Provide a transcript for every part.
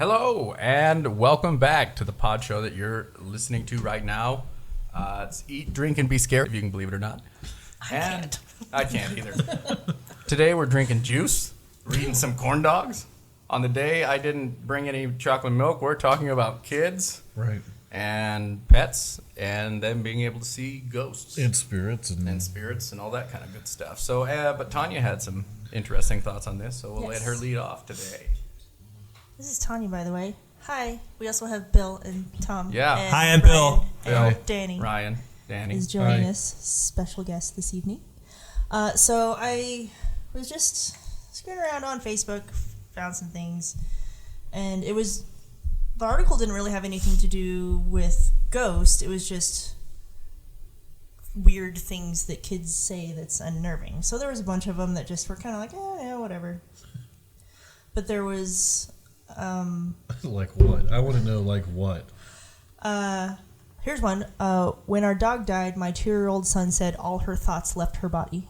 Hello, and welcome back to the pod show that you're listening to right now. It's Eat, Drink, and Be Scared, if you can believe it or not. I can't either. Today we're drinking juice, we're eating some corn dogs. On the day I didn't bring any chocolate milk, we're talking about kids. Right. And pets, and them being able to see ghosts. And spirits. And spirits and all that kind of good stuff. So, but Tanya had some interesting thoughts on this, so we'll let her lead off today. This is Tanya, by the way. Hi. We also have Bill and Tom. Yeah. And Hi, I'm Bill. And Bill. Danny. Ryan. Danny. Is joining Hi. us, special guest this evening. So I was just screwing around on Facebook, found some things, and it was... The article didn't really have anything to do with ghosts. It was just weird things that kids say that's unnerving. So there was a bunch of them that just were kind of like, yeah, whatever. But there was... Like what? I want to know, like what? Here's one. When our dog died, my 2-year-old son said all her thoughts left her body.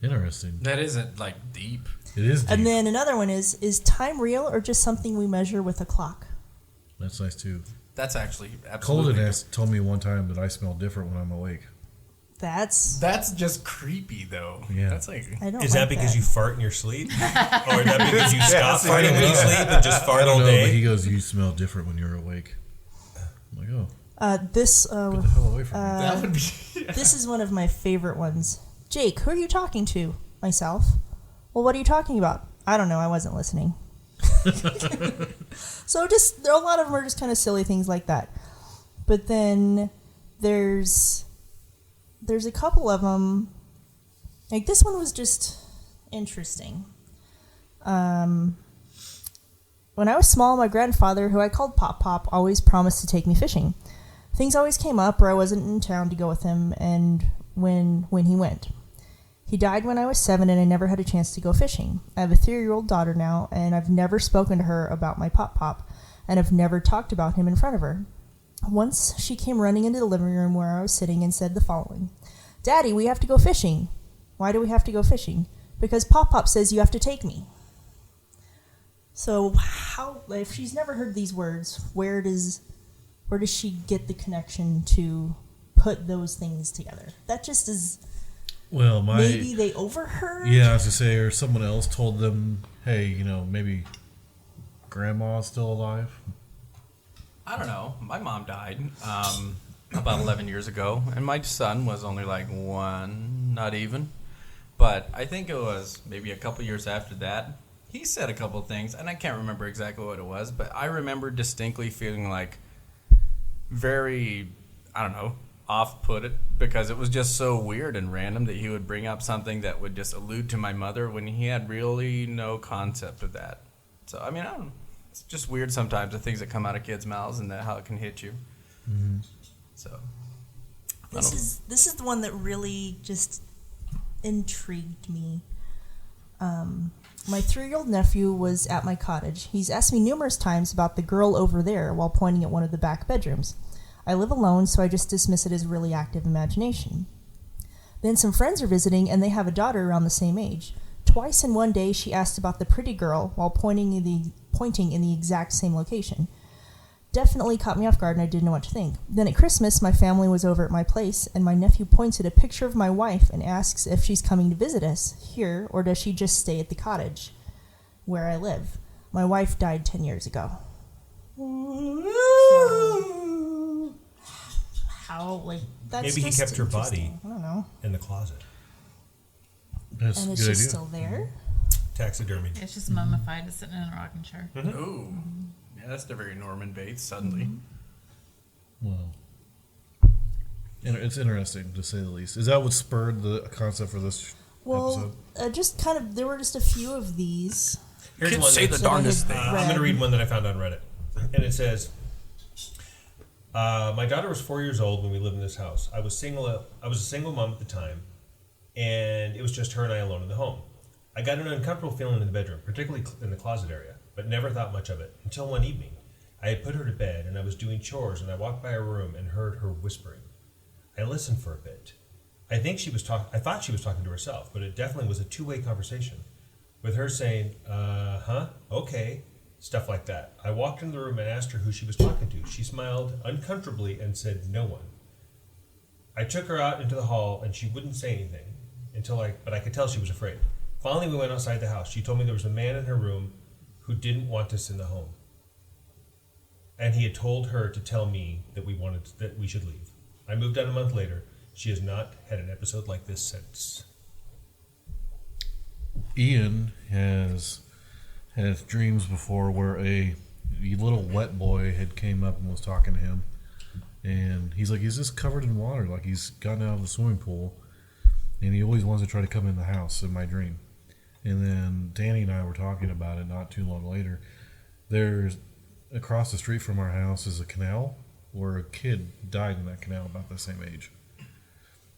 Interesting. That isn't, like, deep. It is deep. And then another one is time real or just something we measure with a clock? That's nice, too. That's actually absolutely... Colden told me one time that I smell different when I'm awake. That's just creepy, though. Yeah. That's like... I don't Is like that because you fart in your sleep? Or is that because you stop farting when you sleep and just fart I don't all know, day? but he goes, you smell different when you're awake. I'm like, oh, this get the hell away from me. that would be... this is one of my favorite ones. Jake, who are you talking to? Myself. Well, what are you talking about? I don't know. I wasn't listening. So just a lot of them are just kind of silly things like that. But then there's a couple of them. Like this one was just interesting. When I was small, my grandfather, who I called Pop Pop, always promised to take me fishing. Things always came up, or I wasn't in town to go with him, and when he went. He died when I was 7, and I never had a chance to go fishing. I have a 3-year-old daughter now, and I've never spoken to her about my Pop Pop, and I've never talked about him in front of her. Once, she came running into the living room where I was sitting and said the following. Daddy, we have to go fishing. Why do we have to go fishing? Because Pop Pop says you have to take me. So, if she's never heard these words, where does she get the connection to put those things together? That just is... Well, maybe they overheard? Yeah, I was going to say, or someone else told them, hey, maybe grandma's still alive. I don't know. My mom died about 11 years ago, and my son was only like 1, not even. But I think it was maybe a couple years after that. He said a couple things, and I can't remember exactly what it was, but I remember distinctly feeling like very, I don't know, off-put it, because it was just so weird and random that he would bring up something that would just allude to my mother when he had really no concept of that. So, I mean, I don't know. It's just weird sometimes, the things that come out of kids' mouths and how it can hit you. Mm-hmm. So, This is the one that really just intrigued me. My 3-year-old nephew was at my cottage. He's asked me numerous times about the girl over there while pointing at one of the back bedrooms. I live alone, so I just dismiss it as really active imagination. Then some friends are visiting, and they have a daughter around the same age. Twice in one day, she asked about the pretty girl while pointing in the exact same location. Definitely caught me off guard, and I didn't know what to think. Then at Christmas, my family was over at my place, and my nephew points at a picture of my wife and asks if she's coming to visit us here, or does she just stay at the cottage where I live. My wife died 10 years ago. That's Maybe he just kept her body I don't know. in the closet. That's And a it's good just idea. still there? Taxidermy. It's just mummified, it's sitting in a rocking chair. ooh. Yeah, that's the very Norman Bates, suddenly. Well, it's interesting, to say the least. Is that what spurred the concept for this episode? Just kind of, there were just a few of these. Here's Kids one say the that's- darndest thing. I'm going to read one that I found on Reddit. And it says, my daughter was 4 years old when we lived in this house. I was a single mom at the time, and it was just her and I alone in the home. I got an uncomfortable feeling in the bedroom, particularly in the closet area, but never thought much of it until one evening. I had put her to bed, and I was doing chores, and I walked by her room and heard her whispering. I listened for a bit. I thought she was talking to herself, but it definitely was a two-way conversation, with her saying, okay, stuff like that. I walked into the room and asked her who she was talking to. She smiled uncomfortably and said, no one. I took her out into the hall and she wouldn't say anything but I could tell she was afraid. Finally, we went outside the house. She told me there was a man in her room who didn't want us in the home. And he had told her to tell me that we should leave. I moved out a month later. She has not had an episode like this since. Ian has had dreams before where a little wet boy had came up and was talking to him, and he's like, he's just covered in water, like he's gotten out of the swimming pool, and he always wants to try to come in the house in my dream. And then Danny and I were talking about it not too long later. There's across the street from our house is a canal where a kid died in that canal about the same age.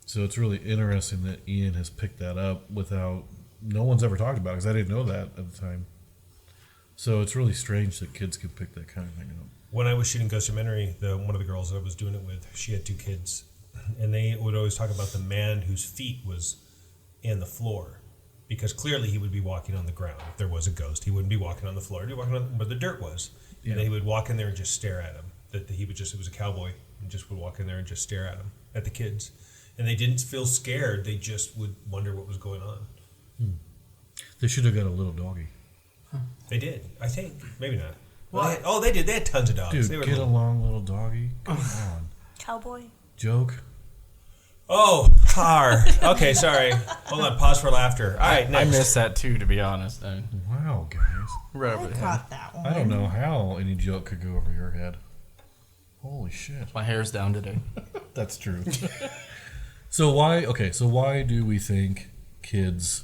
So it's really interesting that Ian has picked that up without, no one's ever talked about it because I didn't know that at the time. So it's really strange that kids can pick that kind of thing up. When I was shooting Ghostumentary, one of the girls I was doing it with, she had 2 kids, and they would always talk about the man whose feet was in the floor, because clearly he would be walking on the ground. If there was a ghost, he wouldn't be walking on the floor; he'd be walking on where the dirt was, and then he would walk in there and just stare at him. It was a cowboy, and just would walk in there and just stare at him, at the kids, and they didn't feel scared; they just would wonder what was going on. They should have got a little doggy. They did, I think, maybe not. Well, Well, they did. They had tons of dogs. Dude, They were get along, little doggy. Come on. Cowboy. Joke. Oh, car. Okay, sorry. Hold on. Pause for laughter. All right, I next. missed that too, to be honest. Wow, guys. Right I over the head. caught that one. I don't know how any joke could go over your head. Holy shit. My hair's down today. That's true. So why do we think kids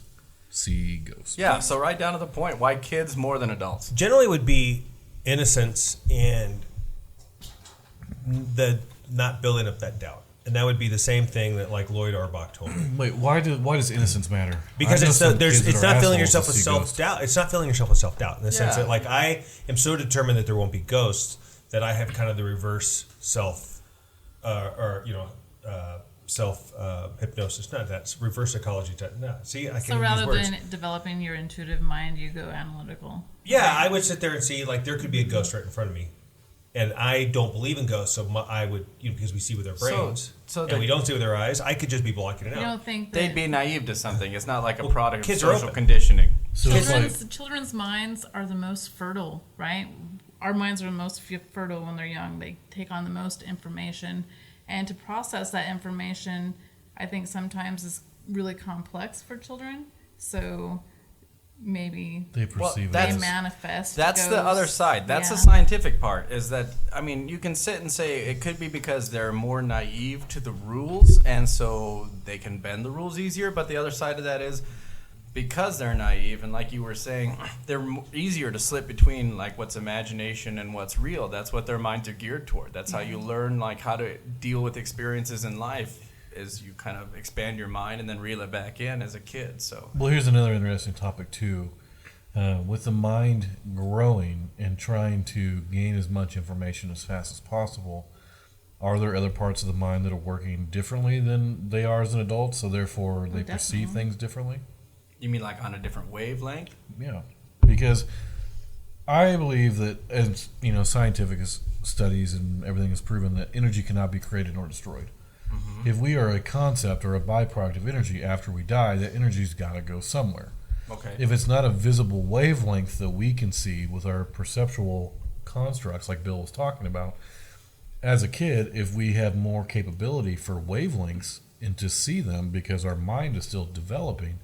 see ghosts? Yeah, so right down to the point. Why kids more than adults? Generally would be innocence and the not building up that doubt. And that would be the same thing that like Lloyd Auerbach told me. Wait, why does innocence matter? Because I know it's some kids that not are filling assholes yourself that with see self ghosts. doubt. It's not filling yourself with self doubt in the sense Yeah. that like I am so determined that there won't be ghosts that I have kind of the reverse self self hypnosis. Not that, it's reverse psychology. No, see, I So can use rather words. than developing your intuitive mind, you go analytical. Yeah, I would sit there and see, like, there could be a ghost right in front of me. And I don't believe in ghosts, so I would, because we see with our brains, so and we don't see with our eyes, I could just be blocking it You out. don't think that They'd be naive to something. It's not like a product of kids are social open. conditioning. So it's like, children's minds are the most fertile, right? Our minds are the most fertile when they're young. They take on the most information, and to process that information, I think sometimes is really complex for children. So maybe they perceive that's- it they as, manifest. That's the other ghosts. side. That's the Yeah. scientific part. Is that, I mean, you can sit and say it could be because they're more naive to the rules, and so they can bend the rules easier. But the other side of that is because they're naive, and like you were saying, they're easier to slip between like what's imagination and what's real. That's what their minds are geared toward. That's how you learn like how to deal with experiences in life. Is you kind of expand your mind and then reel it back in as a kid. So well, here's another interesting topic too. With the mind growing and trying to gain as much information as fast as possible, are there other parts of the mind that are working differently than they are as an adult, so therefore they perceive definitely. things differently? you mean like on a different wavelength? Yeah, because I believe that, as you know, scientific studies and everything has proven that energy cannot be created nor destroyed. If we are a concept or a byproduct of energy after we die, that energy's got to go somewhere. Okay. If it's not a visible wavelength that we can see with our perceptual constructs, like Bill was talking about, as a kid, if we have more capability for wavelengths and to see them because our mind is still developing,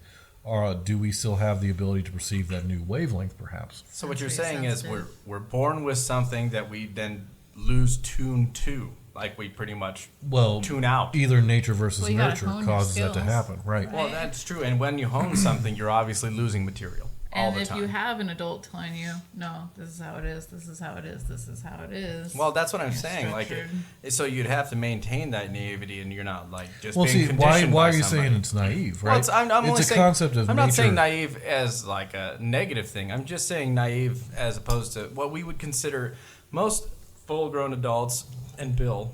do we still have the ability to perceive that new wavelength, perhaps? So what you're Very saying is sensitive. we're born with something that we then lose tune to, like we pretty much Well, tune out. either nature versus Well, you gotta nurture hone your causes that to skills. happen, right? Well, that's true. And when you hone something, you're obviously losing material all And the if time. you have an adult telling you, no, this is how it is, this is how it is, this is how it is. Well, that's what I'm you're saying. Like, structured. so you'd have to maintain that naivety, and you're not like just Well, being see, conditioned why by are you somebody. saying it's naive, right? Well, I'm only it's a saying, concept of I'm nature. not saying naive as like a negative thing. I'm just saying naive as opposed to what we would consider most full-grown adults, and Bill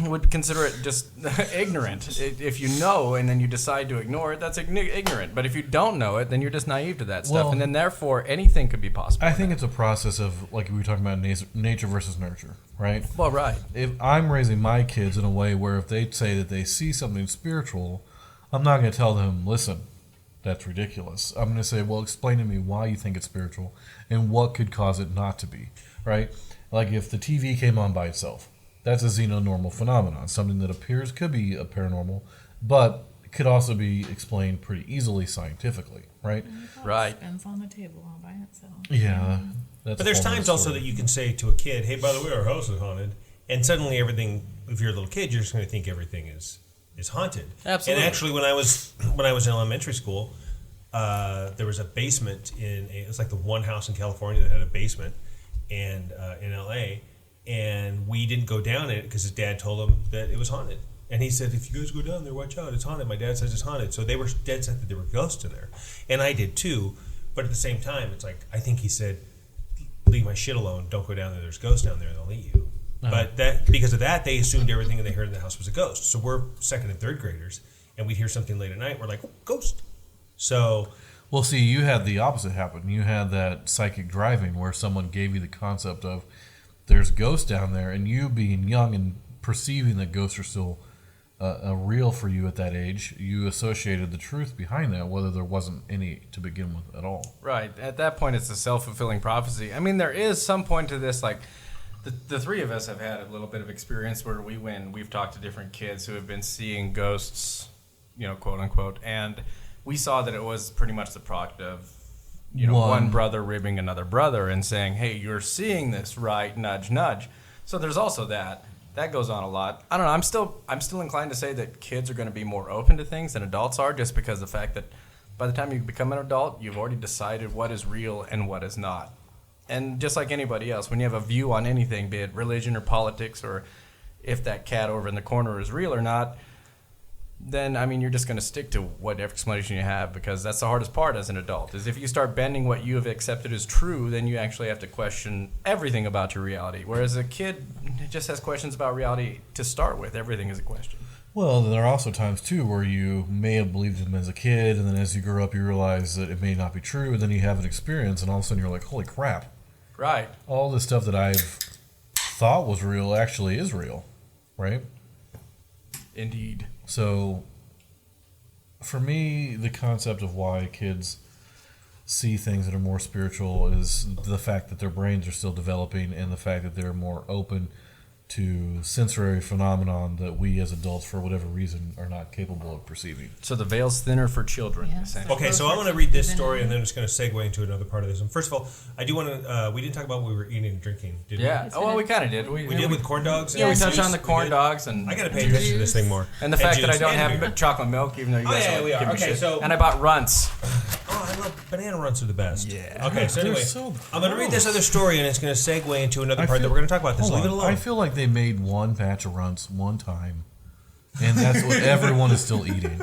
would consider it just ignorant. If you know and then you decide to ignore it, that's ignorant. But if you don't know it, then you're just naive to that stuff, Well, and then therefore anything could be possible. I think it's a process of, like we were talking about, nature versus nurture, right? Well, right. If I'm raising my kids in a way where if they say that they see something spiritual, I'm not going to tell them, listen, that's ridiculous. I'm going to say, well, explain to me why you think it's spiritual and what could cause it not to be, right? Like if the TV came on by itself, that's a xenonormal phenomenon, something that appears could be a paranormal, but could also be explained pretty easily scientifically, right? Right. Spins on the table all by itself. Yeah. That's But there's a whole times nother also story. that you can say to a kid, "Hey, by the way, our house is haunted," and suddenly everything. If you're a little kid, you're just going to think everything is haunted. Absolutely. And actually, when I was in elementary school, there was a basement it was like the one house in California that had a basement, and in LA, and we didn't go down it because his dad told him that it was haunted. And he said, if you guys go down there, watch out, it's haunted. My dad says it's haunted. So they were dead set that there were ghosts in there. And I did too. But at the same time, it's like, I think he said, leave my shit alone. Don't go down there. There's ghosts down there and they'll eat you. But that because of that, they assumed everything they heard in the house was a ghost. So we're second and third graders, and we'd hear something late at night. We're like, oh, ghost. So, Well, see, you had the opposite happen. You had that psychic driving where someone gave you the concept of there's ghosts down there, and you being young and perceiving that ghosts are still real for you at that age, you associated the truth behind that, whether there wasn't any to begin with at all. Right. At that point, it's a self-fulfilling prophecy. I mean, there is some point to this. Like, the three of us have had a little bit of experience where we've talked to different kids who have been seeing ghosts, quote unquote, and we saw that it was pretty much the product of, one brother ribbing another brother and saying, hey, you're seeing this, right? Nudge, nudge. So there's also that. That goes on a lot. I don't know. I'm still inclined to say that kids are going to be more open to things than adults are, just because of the fact that by the time you become an adult, you've already decided what is real and what is not. And just like anybody else, when you have a view on anything, be it religion or politics, or if that cat over in the corner is real or not, then, you're just going to stick to what explanation you have, because that's the hardest part as an adult, is if you start bending what you have accepted as true, then you actually have to question everything about your reality. Whereas a kid just has questions about reality to start with. Everything is a question. Well, there are also times, too, where you may have believed them as a kid, and then as you grow up, you realize that it may not be true, and then you have an experience, and all of a sudden you're like, holy crap. Right. All this stuff that I've thought was real actually is real, right? Indeed. So, for me, the concept of why kids see things that are more spiritual is the fact that their brains are still developing and the fact that they're more open to sensory phenomenon that we as adults, for whatever reason, are not capable of perceiving. So the veil's thinner for children, Yeah. essentially. okay, so I'm going to read this story, and then it's going to segue into another part of this. And first of all, I do want to, we didn't talk about what we were eating and drinking, did we? Yeah. Oh, well, we kind of did. We did with corn dogs? Yeah, we and touched juice? on the We corn did? dogs and I got to pay attention to this thing more. and the fact that I juice. don't And have chocolate milk, even though you Oh, guys yeah, all we are. give me Okay, shit. so- And I bought runts. Oh, I love banana runts are the best. Yeah. Okay, so They're anyway, so I'm going to read this other story, and it's going to segue into another I part that feel- we're going to talk about. This. Hold Leave it on. alone. I feel like they made one batch of runts one time, and that's what everyone is still eating.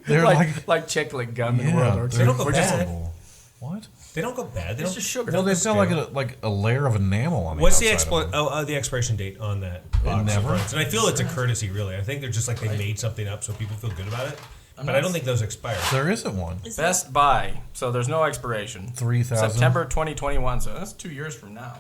They're like chocolate gum in yeah, World War they're II. don't go We're just- bad. horrible. What? They don't go bad. They It's don't, just sugar. Well, they've got scale. like a layer of enamel on the What's the outside of them. the expiration date on that box of never? runts? And I feel it's a courtesy, really. I think they're just like they made something up so people feel good about it. But I don't think those expire. There isn't one. Is Best Buy. So there's no expiration. 3,000. September 2021. So that's 2 years from now.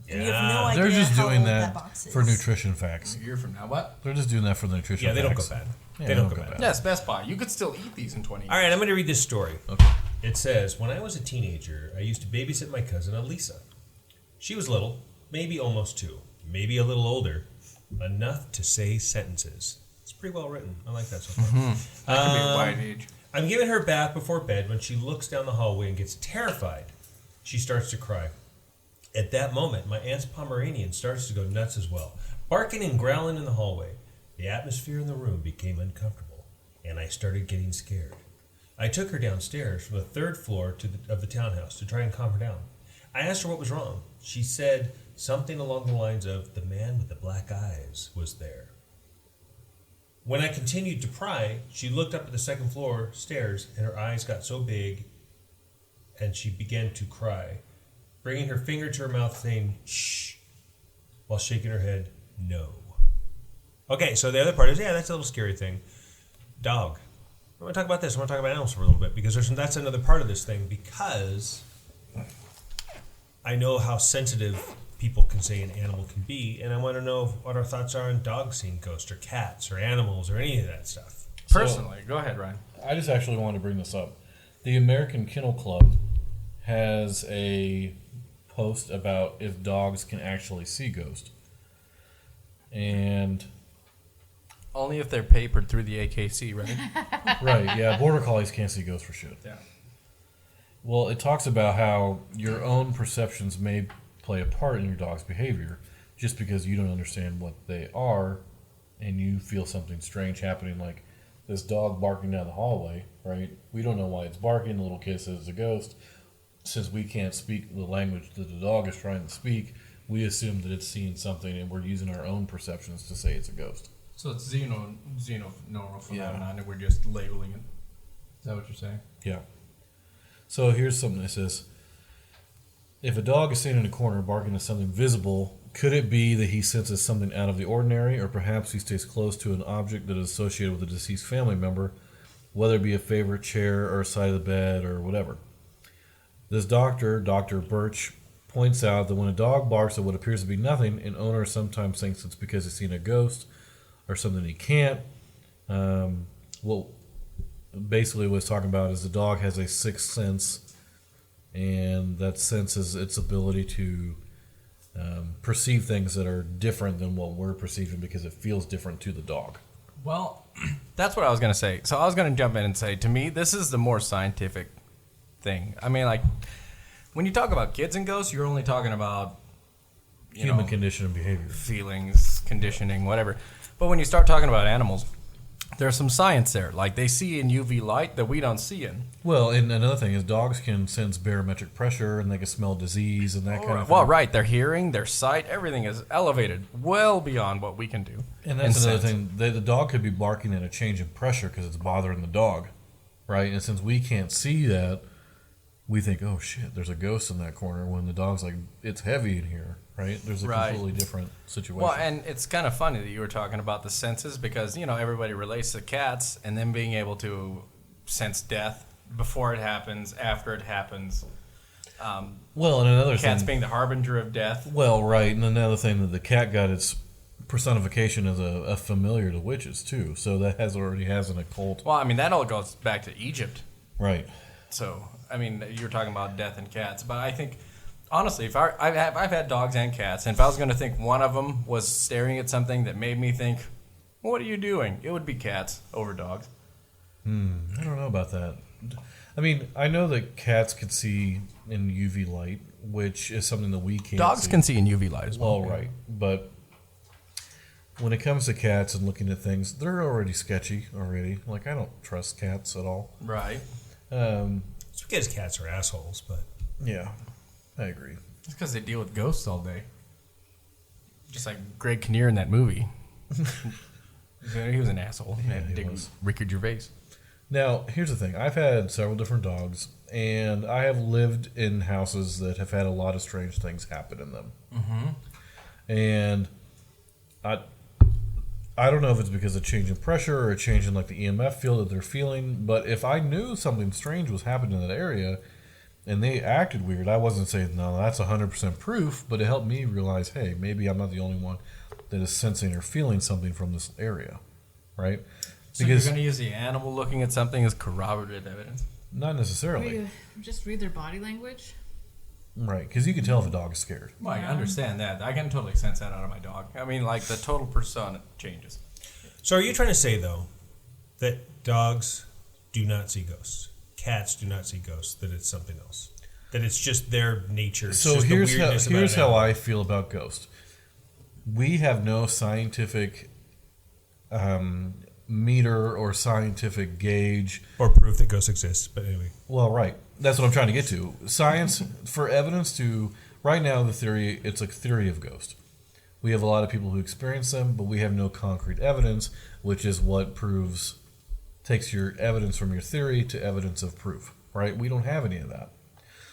And you have no idea They're just how doing old that box is. for nutrition facts. A year from now. What? They're just doing that for the nutrition Yeah, they don't go facts. bad. Yeah, They don't go bad. Yes, Best Buy. You could still eat these in 20 years. All right, I'm going to read this story. Okay. It says, when I was a teenager, I used to babysit my cousin Elisa. She was little, maybe almost 2, maybe a little older, enough to say sentences. It's pretty well written. I like that so far. That could be a wide age. I'm giving her a bath before bed when she looks down the hallway and gets terrified. She starts to cry. At that moment, my aunt's Pomeranian starts to go nuts as well, barking and growling in the hallway. The atmosphere in the room became uncomfortable, and I started getting scared. I took her downstairs from the 3rd floor of the townhouse to try and calm her down. I asked her what was wrong. She said something along the lines of, the man with the black eyes was there. When I continued to pry, she looked up at the 2nd floor stairs, and her eyes got so big, and she began to cry, bringing her finger to her mouth saying, shh, while shaking her head. No. Okay, so the other part is, that's a little scary thing. Dog. I want to talk about this. I want to talk about animals for a little bit because that's another part of this thing because I know how sensitive people can say an animal can be, and I want to know what our thoughts are on dogs seeing ghosts or cats or animals or any of that stuff. Personally, go ahead, Ryan. I just actually wanted to bring this up. The American Kennel Club has a post about if dogs can actually see ghosts. And Only if they're papered through the AKC, right? right, yeah, border collies can't see ghosts for shit. Yeah. Well, it talks about how your own perceptions may play a part in your dog's behavior just because you don't understand what they are and you feel something strange happening, like this dog barking down the hallway, right? We don't know why it's barking. The little kid says it's a ghost. Since we can't speak the language that the dog is trying to speak, we assume that it's seeing something and we're using our own perceptions to say it's a ghost. So it's xenonormal phenomenon, and we're just labeling it. Is that what you're saying? Yeah. So here's something that says, if a dog is seen in a corner barking at something visible, could it be that he senses something out of the ordinary, or perhaps he stays close to an object that is associated with a deceased family member, whether it be a favorite chair or a side of the bed or whatever? This doctor, Dr. Birch, points out that when a dog barks at what appears to be nothing, an owner sometimes thinks it's because he's seen a ghost or something he can't. Well, basically what it's talking about is the dog has a sixth sense, and that sense is its ability to perceive things that are different than what we're perceiving because it feels different to the dog. Well, that's what I was going to say. So I was going to jump in and say, to me, this is the more scientific thing. I mean, like, when you talk about kids and ghosts, you're only talking about Human condition and behavior. feelings, conditioning, whatever. But when you start talking about animals, there's some science there. Like, they see in UV light that we don't see in. Well, and another thing is dogs can sense barometric pressure and they can smell disease and that kind of thing. Well, right. Their hearing, their sight, everything is elevated well beyond what we can do. And that's in another sense. thing. The dog could be barking at a change in pressure because it's bothering the dog, right? And since we can't see that, we think, oh shit, there's a ghost in that corner. When the dog's like, it's heavy in here, right? There's a Right. completely different situation. Well, and it's kind of funny that you were talking about the senses because, everybody relates to cats and then being able to sense death before it happens, after it happens. Well, and another Cats thing. being the harbinger of death. Well, right, and another thing that the cat got its personification as a familiar to witches too. So that already has an occult. Well, I mean, that all goes back to Egypt. Right. So, I mean, you were talking about death and cats, but I think, honestly, if I've had dogs and cats, and if I was going to think one of them was staring at something that made me think, what are you doing? It would be cats over dogs. I don't know about that. I mean, I know that cats can see in UV light, which is something that we can't Dogs see. can see in UV light as well. Well, right. But when it comes to cats and looking at things, they're already sketchy already. Like, I don't trust cats at all. Right. It's because cats are assholes, but Yeah, I agree. It's because they deal with ghosts all day. Just like Greg Kinnear in that movie. He was an asshole. Yeah, And he Dick was. Ricky Gervais. Now, here's the thing. I've had several different dogs, and I have lived in houses that have had a lot of strange things happen in them. Mm-hmm. And I don't know if it's because of change in pressure or a change in like the EMF field that they're feeling, but if I knew something strange was happening in that area and they acted weird, I wasn't saying, no, that's 100% proof, but it helped me realize, hey, maybe I'm not the only one that is sensing or feeling something from this area, right? So you're going to use the animal looking at something as corroborative evidence? Not necessarily. Just read their body language. Right, because you can tell if a dog is scared. Well, I understand that. I can totally sense that out of my dog. I mean, like, the total persona changes. So are you trying to say, though, that dogs do not see ghosts? Cats do not see ghosts, that it's something else? That it's just their nature? It's So just the here's weirdness about here's an how animal? I feel about ghosts. We have no scientific meter or scientific gauge. Or proof that ghosts exist, but anyway. Well, right. That's what I'm trying to get to. Science, for evidence to, right now, the theory, it's a theory of ghost. We have a lot of people who experience them, but we have no concrete evidence, which is what takes your evidence from your theory to evidence of proof, right? We don't have any of that.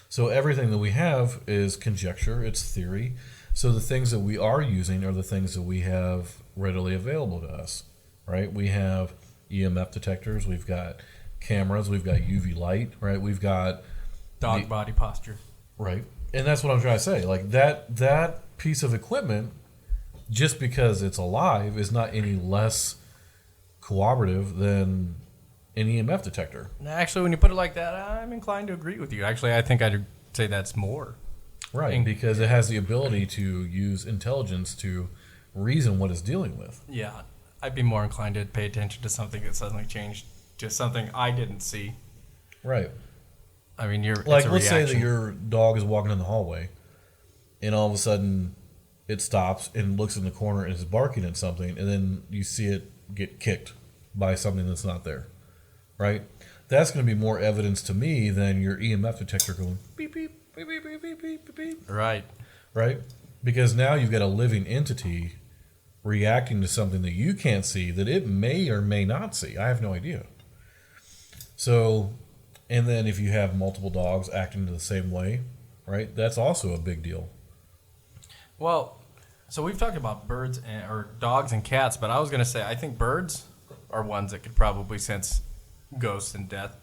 So everything that we have is conjecture, it's theory. So the things that we are using are the things that we have readily available to us, right? We have EMF detectors, we've got cameras, we've got UV light, right? We've got Dog body posture. right, and that's what I'm trying to say. Like that piece of equipment, just because it's alive, is not any less cooperative than an EMF detector. Actually, when you put it like that, I'm inclined to agree with you. Actually, I think I'd say that's more. Right, because it has the ability to use intelligence to reason what it's dealing with. Yeah, I'd be more inclined to pay attention to something that suddenly changed to something I didn't see. Right. I mean, you're Like, it's a let's say reaction. that your dog is walking in the hallway, and all of a sudden it stops and looks in the corner and is barking at something, and then you see it get kicked by something that's not there. Right? That's going to be more evidence to me than your EMF detector going beep, beep, beep, beep, beep, beep, beep, beep, beep. Right. Right? Because now you've got a living entity reacting to something that you can't see that it may or may not see. I have no idea. So, and then if you have multiple dogs acting the same way, right, that's also a big deal. Well, so we've talked about birds or dogs and cats, but I was going to say I think birds are ones that could probably sense ghosts and death.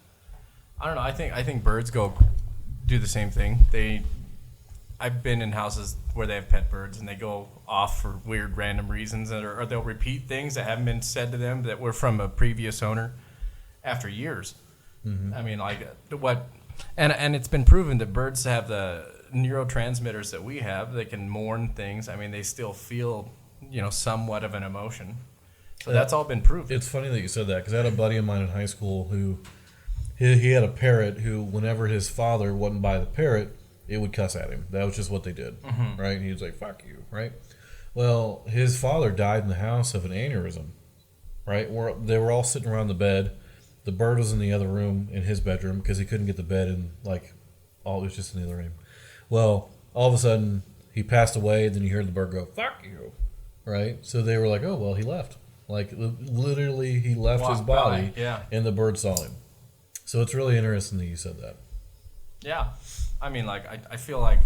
I don't know. I think birds do the same thing. I've been in houses where they have pet birds and they go off for weird random reasons, or they'll repeat things that haven't been said to them that were from a previous owner after years. Mm-hmm. I mean, like what, and it's been proven that birds have the neurotransmitters that we have. They can mourn things. I mean, they still feel, somewhat of an emotion. So that's all been proven. It's funny that you said that because I had a buddy of mine in high school who he had a parrot who, whenever his father wasn't by the parrot, it would cuss at him. That was just what they did, right? And he was like, "Fuck you," right? Well, his father died in the house of an aneurysm, right? They were all sitting around the bed. The bird was in the other room in his bedroom because he couldn't get the bed in, it was just in the other room. Well, all of a sudden, he passed away, and then you heard the bird go, "Fuck you," right? So they were like, "Oh, well, he left." Like, literally, he left his Walked body, by, yeah. and the bird saw him. So it's really interesting that you said that. Yeah. I mean, I feel like,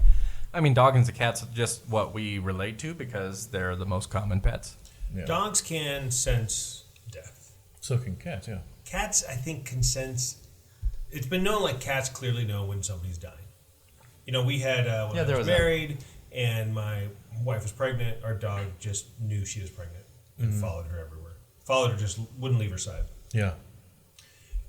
dogs and cats are just what we relate to because they're the most common pets. Yeah. Dogs can sense death. So can cats, yeah. Cats, I think, can sense. It's been known like cats clearly know when somebody's dying. We had when I was married and my wife was pregnant. Our dog just knew she was pregnant and followed her everywhere. Followed her, just wouldn't leave her side. Yeah.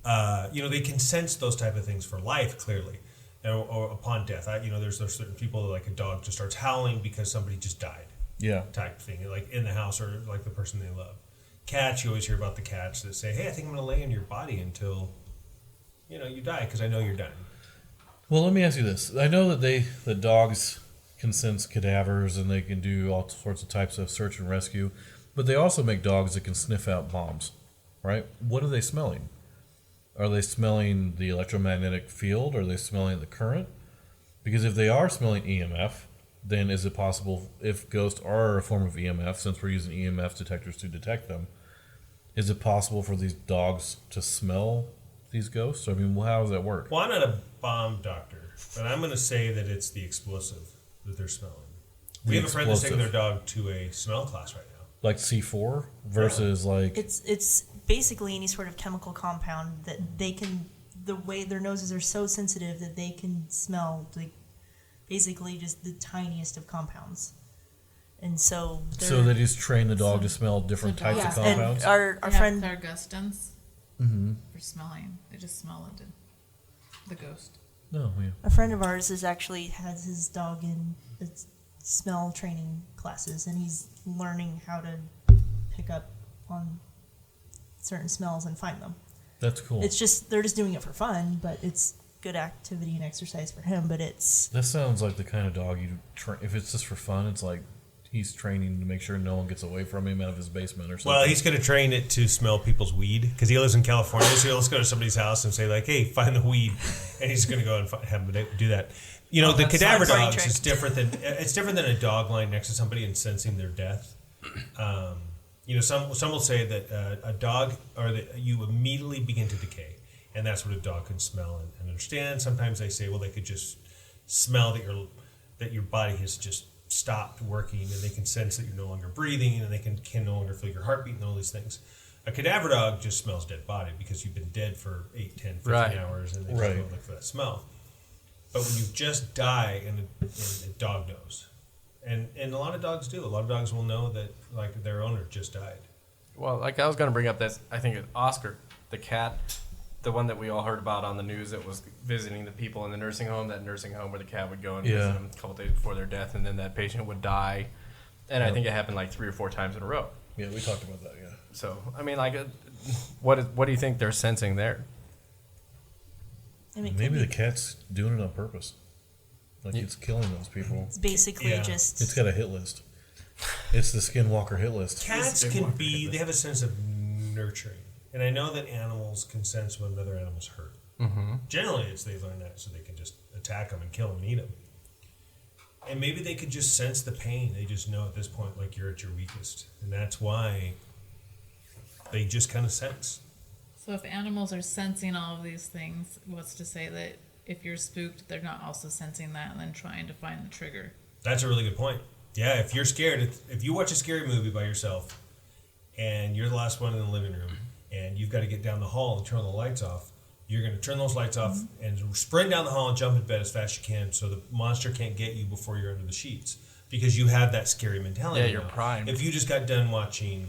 They can sense those type of things for life clearly, or upon death. There's certain people that, like, a dog just starts howling because somebody just died. Yeah. Type thing, like in the house or like the person they love. Cats, you always hear about the cats that say, "Hey, I think I'm going to lay in your body until, you die because I know you're dying." Well, let me ask you this. I know that dogs can sense cadavers and they can do all sorts of types of search and rescue, but they also make dogs that can sniff out bombs, right? What are they smelling? Are they smelling the electromagnetic field? Are they smelling the current? Because if they are smelling EMF, then is it possible, if ghosts are a form of EMF, since we're using EMF detectors to detect them, is it possible for these dogs to smell these ghosts? I mean, how does that work? Well, I'm not a bomb doctor, but I'm going to say that it's the explosive that they're smelling. We have a friend that's taking their dog to a smell class right now. Like C4 versus It's basically any sort of chemical compound that they can, the way their noses are so sensitive that they can smell basically just the tiniest of compounds. And so they just train the dog to smell different types of compounds? And our Our friend, their gustins for smelling. They just smell it. The ghost. No, yeah. a friend of ours has his dog in smell training classes, and he's learning how to pick up on certain smells and find them. That's cool. It's just, they're just doing it for fun, but it's good activity and exercise for him, but it's... That sounds like the kind of dog you train. If it's just for fun, it's like he's training to make sure no one gets away from him out of his basement or something. Well, he's going to train it to smell people's weed because he lives in California. So he'll go to somebody's house and say, like, "Hey, find the weed," and he's going to go and have them do that. The cadaver dogs is different than a dog lying next to somebody and sensing their death. Some will say that a dog, or that you immediately begin to decay, and that's what a dog can smell and understand. Sometimes they say, well, they could just smell that your body has just stopped working, and they can sense that you're no longer breathing, and they can no longer feel your heartbeat and all these things. A cadaver dog just smells dead body because you've been dead for 8, 10, 15 Right. hours, and they just Right. don't look for that smell. But when you just die, and a dog knows, and a lot of dogs do. A lot of dogs will know that like their owner just died. Well, like I was going to bring up this, I think Oscar, the cat, the one that we all heard about on the news that was visiting the people in the nursing home, that nursing home where the cat would go and visit Yeah. them a couple days before their death, and then that patient would die. And I think it happened like 3 or 4 times in a row. Yeah, we talked about that. Yeah. So, I mean, like, what do you think they're sensing there? I mean, Maybe the cat's doing it on purpose. Like it's killing those people. it's basically Yeah. just. It's got a hit list. It's the Skinwalker hit list. Cats big can one. be, they have a sense of nurturing. And I know that animals can sense when another animal's hurt. Mm-hmm. Generally, they learn that so they can just attack them and kill them and eat them. And maybe they could just sense the pain. They just know at this point, like, you're at your weakest. And that's why they just kind of sense. So if animals are sensing all of these things, what's to say that if you're spooked, they're not also sensing that and then trying to find the trigger? That's a really good point. Yeah, if you're scared, if you watch a scary movie by yourself and you're the last one in the living room and you've got to get down the hall and turn the lights off, you're going to turn those lights off and sprint down the hall and jump in bed as fast as you can so the monster can't get you before you're under the sheets because you have that scary mentality. Yeah, you're now. primed. If you just got done watching,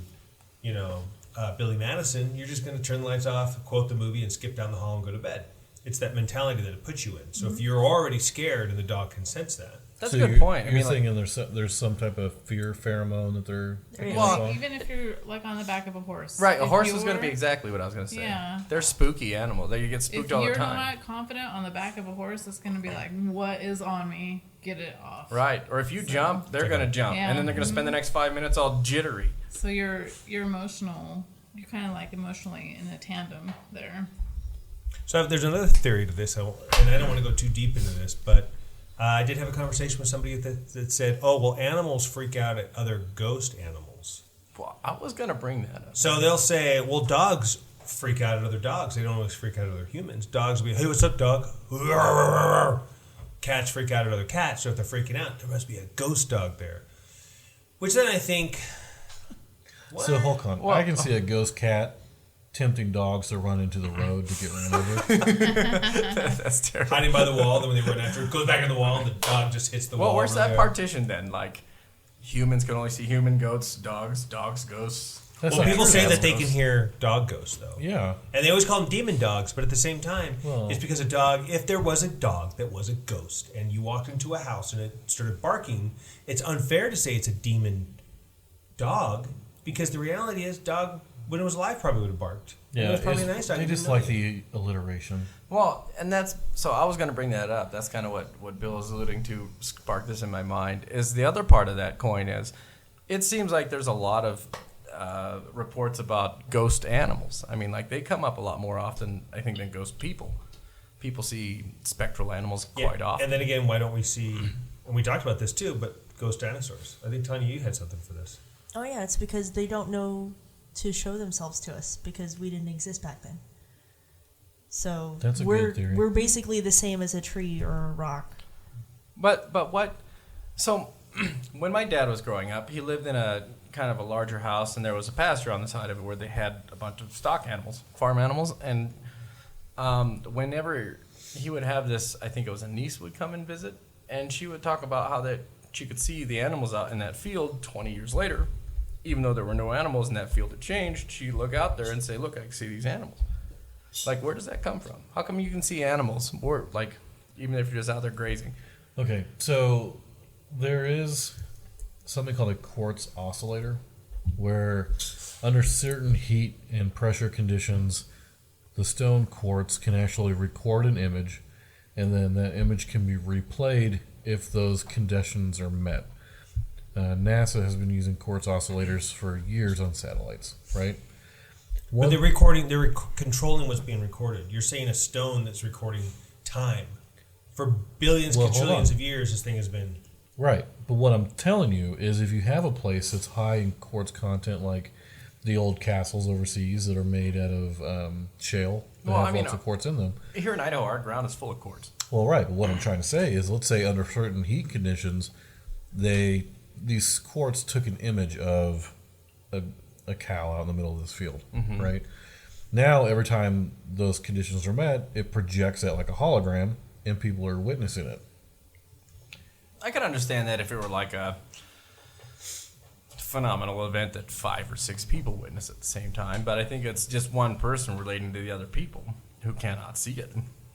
Billy Madison, you're just going to turn the lights off, quote the movie, and skip down the hall and go to bed. It's that mentality that it puts you in. So if you're already scared and the dog can sense that, That's So a good you're- point. I You're mean, like, thinking there's some type of fear pheromone that they're There is. picking up Well, on? Even if you're like on the back of a horse. right, a If horse is going to you're- be exactly what I was going to say. Yeah. They're spooky animals. They get If spooked all the you're time. not confident on the back of a horse, it's going to be like, what is on me? Get it off. Right. Or if you jump, they're going to jump. Yeah. And then they're going to spend the next 5 minutes all jittery. So you're emotional. You're kind of like emotionally in a tandem there. So there's another theory to this, and I don't want to go too deep into this, but I did have a conversation with somebody that said, oh, well, animals freak out at other ghost animals. Well, I was going to bring that up. So they'll say, well, dogs freak out at other dogs. They don't always freak out at other humans. Dogs will be, hey, what's up, dog? Cats freak out at other cats, so if they're freaking out, there must be a ghost dog there. Which then I think, what? So hold on. Well- I can see a ghost cat tempting dogs to run into the road to get ran over. That's terrible. Hiding by the wall, then when they run after it, goes back in the wall, and the dog just hits the wall. Well, where's over that there. partition then? Like, humans can only see human goats, dogs, ghosts. That's Well, not people true. say that they Ghosts. can hear dog ghosts, though. Yeah. And they always call them demon dogs, but at the same time, Well- it's because a dog, if there was a dog that was a ghost and you walked into a house and it started barking, it's unfair to say it's a demon dog because the reality is, dog, when it was alive, probably would have barked. And Yeah. it was probably it's- nice. I they didn't just know like it. the alliteration. Well, and that's so I was going to bring that up. That's kind of what Bill is alluding to, sparked this in my mind. Is the other part of that coin is it seems like there's a lot of reports about ghost animals. I mean, like they come up a lot more often, I think, than ghost people. People see spectral animals Yeah, quite often. And then again, why don't we see, and we talked about this too, but ghost dinosaurs. I think, Tanya, you had something for this. Oh yeah, it's because they don't know to show themselves to us because we didn't exist back then. So That's a we're good theory. we're basically the same as a tree or a rock. But what? So when my dad was growing up, he lived in a kind of a larger house, and there was a pasture on the side of it where they had a bunch of stock animals, farm animals, and whenever he would have this, I think it was a niece would come and visit, and she would talk about how that she could see the animals out in that field 20 years later, even though there were no animals in that field that changed. She'd look out there and say, "Look, I can see these animals." Like, where does that come from? How come you can see animals, or like, even if you're just out there grazing? Okay, so there is something called a quartz oscillator, where under certain heat and pressure conditions, the stone quartz can actually record an image, and then that image can be replayed if those conditions are met. NASA has been using quartz oscillators for years on satellites, right? But they're recording, they're controlling what's being recorded. You're saying a stone that's recording time. For billions, Well, hold quadrillions on. of years, this thing has been. Right, but what I'm telling you is if you have a place that's high in quartz content, like the old castles overseas that are made out of shale that Well, have I mean, lots of quartz in them. Here in Idaho, our ground is full of quartz. Well, right, but what I'm trying to say is, let's say under certain heat conditions, these courts took an image of a cow out in the middle of this field, right? Now, every time those conditions are met, it projects out like a hologram, and people are witnessing it. I could understand that if it were like a phenomenal event that 5 or 6 people witness at the same time, but I think it's just one person relating to the other people who cannot see it.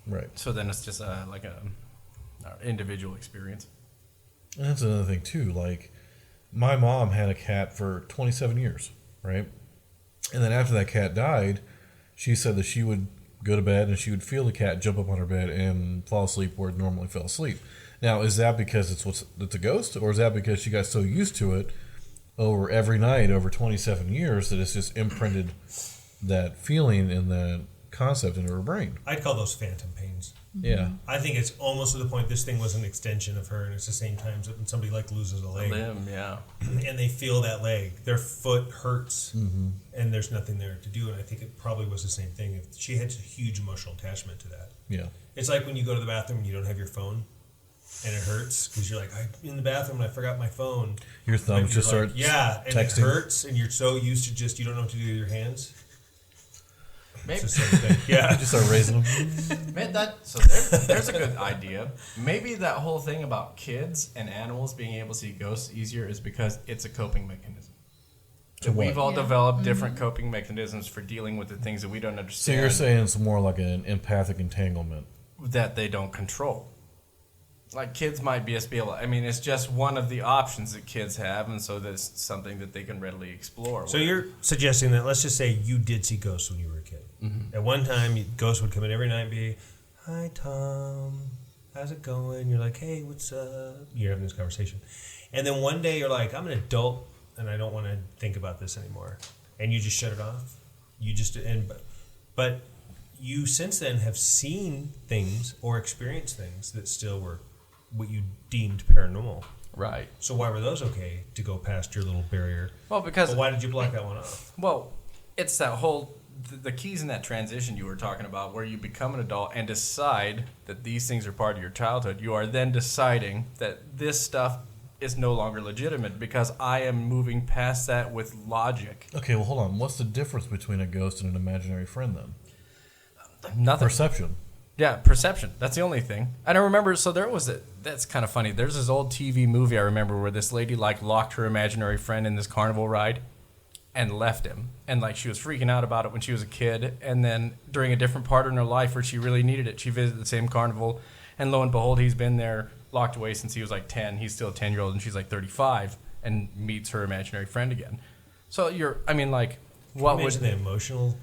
Right. So then it's just like a individual experience. And that's another thing, too. Like, my mom had a cat for 27 years, right? And then after that cat died, she said that she would go to bed and she would feel the cat jump up on her bed and fall asleep where it normally fell asleep. Now, is that because it's a ghost, or is that because she got so used to it over every night over 27 years that it's just imprinted that feeling and that concept into her brain? I'd call those phantom pains. Yeah. I think it's almost to the point this thing was an extension of her, and it's the same time when somebody like loses a leg, Limb, yeah. and they feel that leg, their foot hurts, and there's nothing there to do. And I think it probably was the same thing. If she had a huge emotional attachment to that. Yeah. It's like when you go to the bathroom and you don't have your phone, and it hurts because you're like, I'm in the bathroom and I forgot my phone. Your thumbs Like, just you're start like, and texting. it hurts, and you're so used to just you don't know what to do with your hands. Maybe, It's the same thing. Yeah. Just start raising them. man, there's a good idea. Maybe that whole thing about kids and animals being able to see ghosts easier is because it's a coping mechanism. To what? We've all Yeah. developed different coping mechanisms for dealing with the things that we don't So understand. you're saying it's more like an empathic entanglement. that they don't control. Like kids might be able. I mean, it's just one of the options that kids have, and so that's something that they can readily explore. So you're suggesting that, let's just say you did see ghosts when you were a kid. At one time, ghosts would come in every night and be, hi, Tom, how's it going? You're like, hey, what's up? You're having this conversation. And then one day you're like, I'm an adult and I don't want to think about this anymore. And you just shut it off. But you since then have seen things or experienced things that still were what you deemed paranormal. right. So why were those okay to go past your little barrier? Well, because But why did you block that one off? well, it's that whole the keys in that transition you were talking about, where you become an adult and decide that these things are part of your childhood. You are then deciding that this stuff is no longer legitimate because I am moving past that with logic. Okay, well, hold on. What's the difference between a ghost and an imaginary friend, then? Nothing. Perception. Yeah, perception. That's the only thing. And I remember, so there was that's kind of funny. There's this old TV movie I remember where this lady like locked her imaginary friend in this carnival ride and left him. And like she was freaking out about it when she was a kid. And then during a different part in her life where she really needed it, she visited the same carnival. And lo and behold, he's been there locked away since he was like 10. He's still a 10-year-old and she's like 35 and meets her imaginary friend again. So what would... Imagine the emotional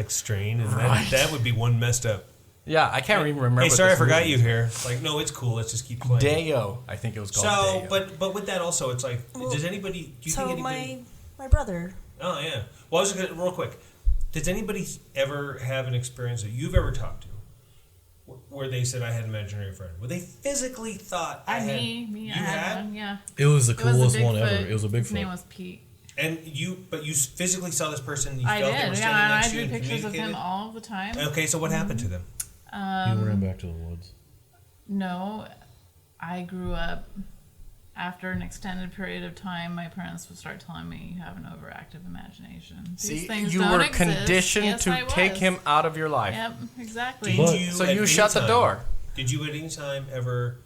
strain, and Right. that would be one messed up. Yeah, I can't even remember. Hey, sorry, I this forgot movie you here. Like, no, it's cool. Let's just keep playing. Deo, I think it was called So, Deo. but with that also, it's like, does anybody? Do you So think anybody? my brother, Oh yeah. Well, I was just gonna real quick. Does anybody ever have an experience that you've ever talked to, where they said I had an imaginary friend, where they physically thought I had? I You had had? one, yeah. It was the It was a coolest one Bigfoot. ever. It was a His name Bigfoot. was Pete. And but you physically saw this person. You I felt they did, were standing yeah, and I next to you drew and pictures of him communicated? all the time. Okay, so what happened to them? He ran back to the woods. No, I grew up after an extended period of time. My parents would start telling me you have an overactive imagination. These See, things you don't were exist. conditioned Yes, I to take was. him out of your life. Yep, exactly. Did But- you? So at you any shut the time- door. Did you at any time ever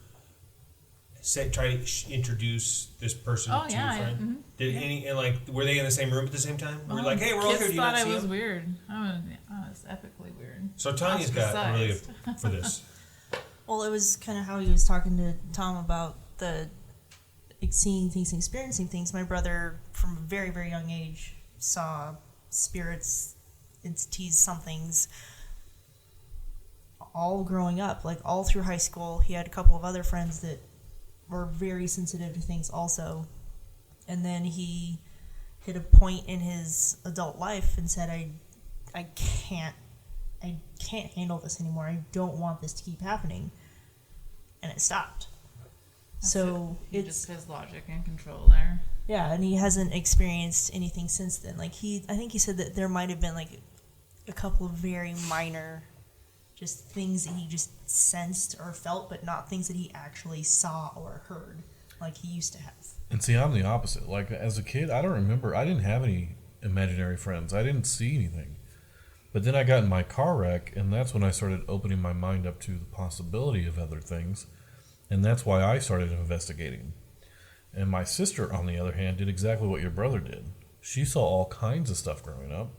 try to introduce this person Oh, to yeah, your friend? mhm. Did any and were they in the same room at the same time? We're like, hey, we're all Kids here. Do you thought not I see was him? weird. I was epically weird. So Tanya's got really Ostracized. for this. well, it was kind of how he was talking to Tom about the seeing things and experiencing things. My brother, from a very, very young age, saw spirits, entities, somethings, all growing up. Like, all through high school, he had a couple of other friends that were very sensitive to things also. And then he hit a point in his adult life and said, I can't handle this anymore. I don't want this to keep happening. And it stopped. That's So it. He it's just has logic and control there. yeah, and he hasn't experienced anything since then. Like, I think he said that there might have been like a couple of very minor just things that he just sensed or felt, but not things that he actually saw or heard. like he used to have. And see, I'm the opposite. Like, as a kid, I don't remember. I didn't have any imaginary friends. I didn't see anything. But then I got in my car wreck, and that's when I started opening my mind up to the possibility of other things. And that's why I started investigating. And my sister, on the other hand, did exactly what your brother did. She saw all kinds of stuff growing up.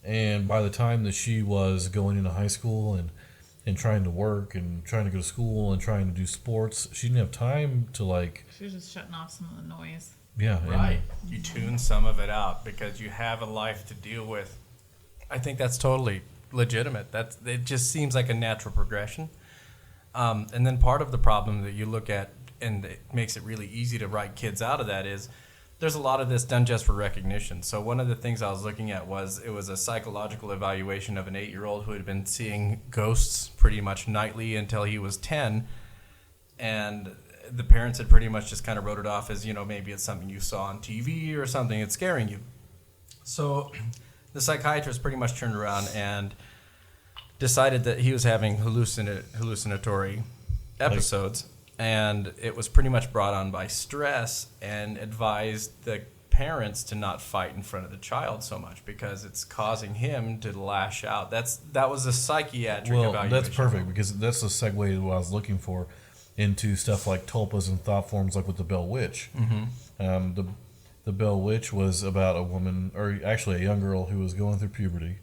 And by the time that she was going into high school and trying to work and trying to go to school and trying to do sports, she didn't have time to, like... She was just shutting off some of the noise. Yeah. Right. You tune some of it out because you have a life to deal with. I think that's totally legitimate. It just seems like a natural progression. And then part of the problem that you look at, and it makes it really easy to write kids out of that, is there's a lot of this done just for recognition. So one of the things I was looking at was it was a psychological evaluation of an 8-year-old who had been seeing ghosts pretty much nightly until he was 10. And the parents had pretty much just kind of wrote it off as, maybe it's something you saw on TV or something that's scaring you. So the psychiatrist pretty much turned around and decided that he was having hallucinatory episodes, and it was pretty much brought on by stress, and advised the parents to not fight in front of the child so much because it's causing him to lash out. That was a psychiatric evaluation. That's perfect, because that's the segue to what I was looking for into stuff like tulpas and thought forms, like with the Bell Witch. Mm-hmm. The Bell Witch was about a woman, or actually a young girl, who was going through puberty,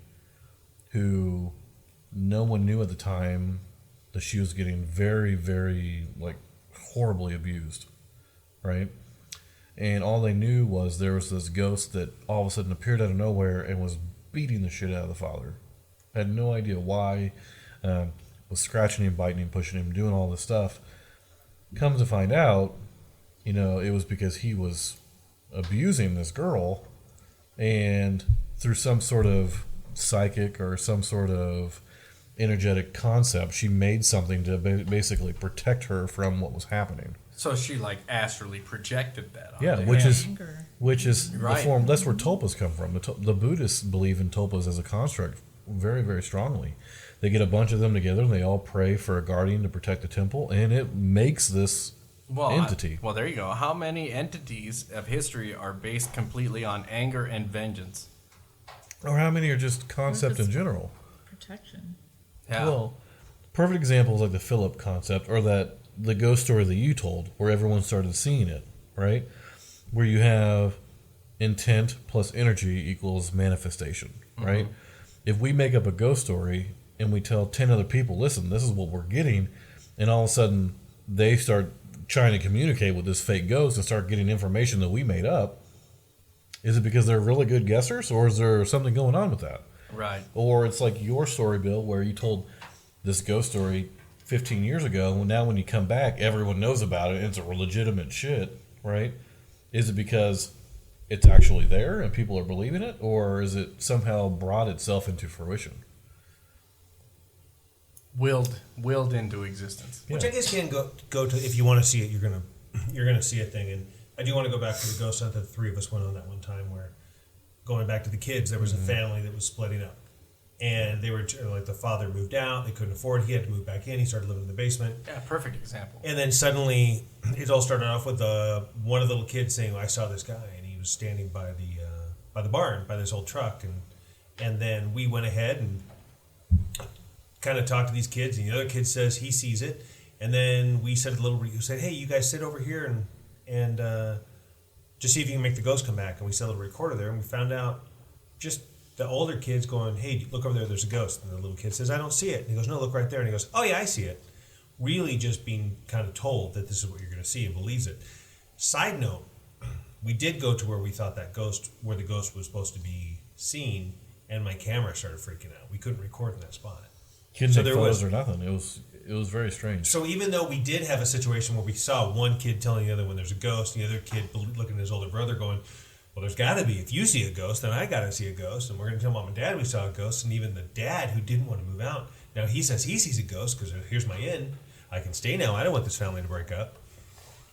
who no one knew at the time that she was getting very, very, horribly abused, right? And all they knew was there was this ghost that all of a sudden appeared out of nowhere and was beating the shit out of the father. Had no idea why. Was scratching him, biting him, pushing him, doing all this stuff. Comes to find out, it was because he was abusing this girl, and through some sort of psychic or some sort of energetic concept, she made something to basically protect her from what was happening. So she astrally projected that on Yeah, there. which is Right. the form. That's where tulpas come from. The Buddhists believe in tulpas as a construct very, very strongly. They get a bunch of them together and they all pray for a guardian to protect the temple, and it makes this entity. Well, there you go. How many entities of history are based completely on anger and vengeance? Or how many are just concept in general? Protection. Yeah. Well, perfect example is like the Philip concept, or the ghost story that you told, where everyone started seeing it, right? Where you have intent plus energy equals manifestation, right? Mm-hmm. If we make up a ghost story and we tell 10 other people, listen, this is what we're getting, and all of a sudden they start trying to communicate with this fake ghost and start getting information that we made up, is it because they're really good guessers, or is there something going on with that? Right. Or it's like your story, Bill, where you told this ghost story 15 years ago, and now when you come back, everyone knows about it, and it's a legitimate shit, right? Is it because it's actually there and people are believing it, or is it somehow brought itself into fruition? Willed into existence. Which I guess can go to, if you want to see it, you're gonna see a thing. And I do want to go back to the ghost hunt that the three of us went on that one time, where going back to the kids, there was a family that was splitting up, and they were the father moved out, they couldn't afford, he had to move back in, he started living in the basement. Yeah, perfect example. And then suddenly it all started off with one of the little kids saying, I saw this guy, and he was standing by the barn, by this old truck, and then we went ahead and kind of talked to these kids, and the other kid says he sees it, and then we said hey, you guys sit over here and just see if you can make the ghost come back. And we set a little recorder there, and we found out just the older kids going, hey, look over there, there's a ghost. And the little kid says, I don't see it. And he goes, no, look right there. And he goes, oh yeah, I see it. Really just being kind of told that this is what you're going to see, and believes it. Side note, we did go to where we thought where the ghost was supposed to be seen, and my camera started freaking out. We couldn't record in that spot. Couldn't take photos or nothing. It was very strange. So even though we did have a situation where we saw one kid telling the other when there's a ghost, and the other kid looking at his older brother going, well, there's got to be. If you see a ghost, then I got to see a ghost. And we're going to tell mom and dad we saw a ghost. And even the dad who didn't want to move out, now he says he sees a ghost because here's my in. I can stay now. I don't want this family to break up.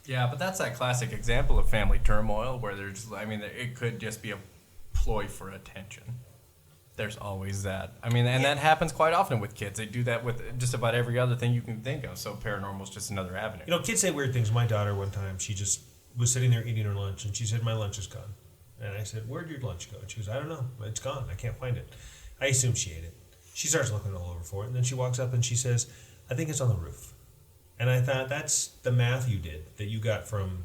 Yeah, but that's that classic example of family turmoil where it could just be a ploy for attention. There's always that. I mean, and that happens quite often with kids. They do that with just about every other thing you can think of. So paranormal is just another avenue. You know, kids say weird things. My daughter one time, she just was sitting there eating her lunch, and she said, "My lunch is gone." And I said, "Where'd your lunch go?" And she goes, "I don't know. It's gone. I can't find it." I assume she ate it. She starts looking all over for it, and then she walks up and she says, "I think it's on the roof." And I thought, that's the math you did, that you got from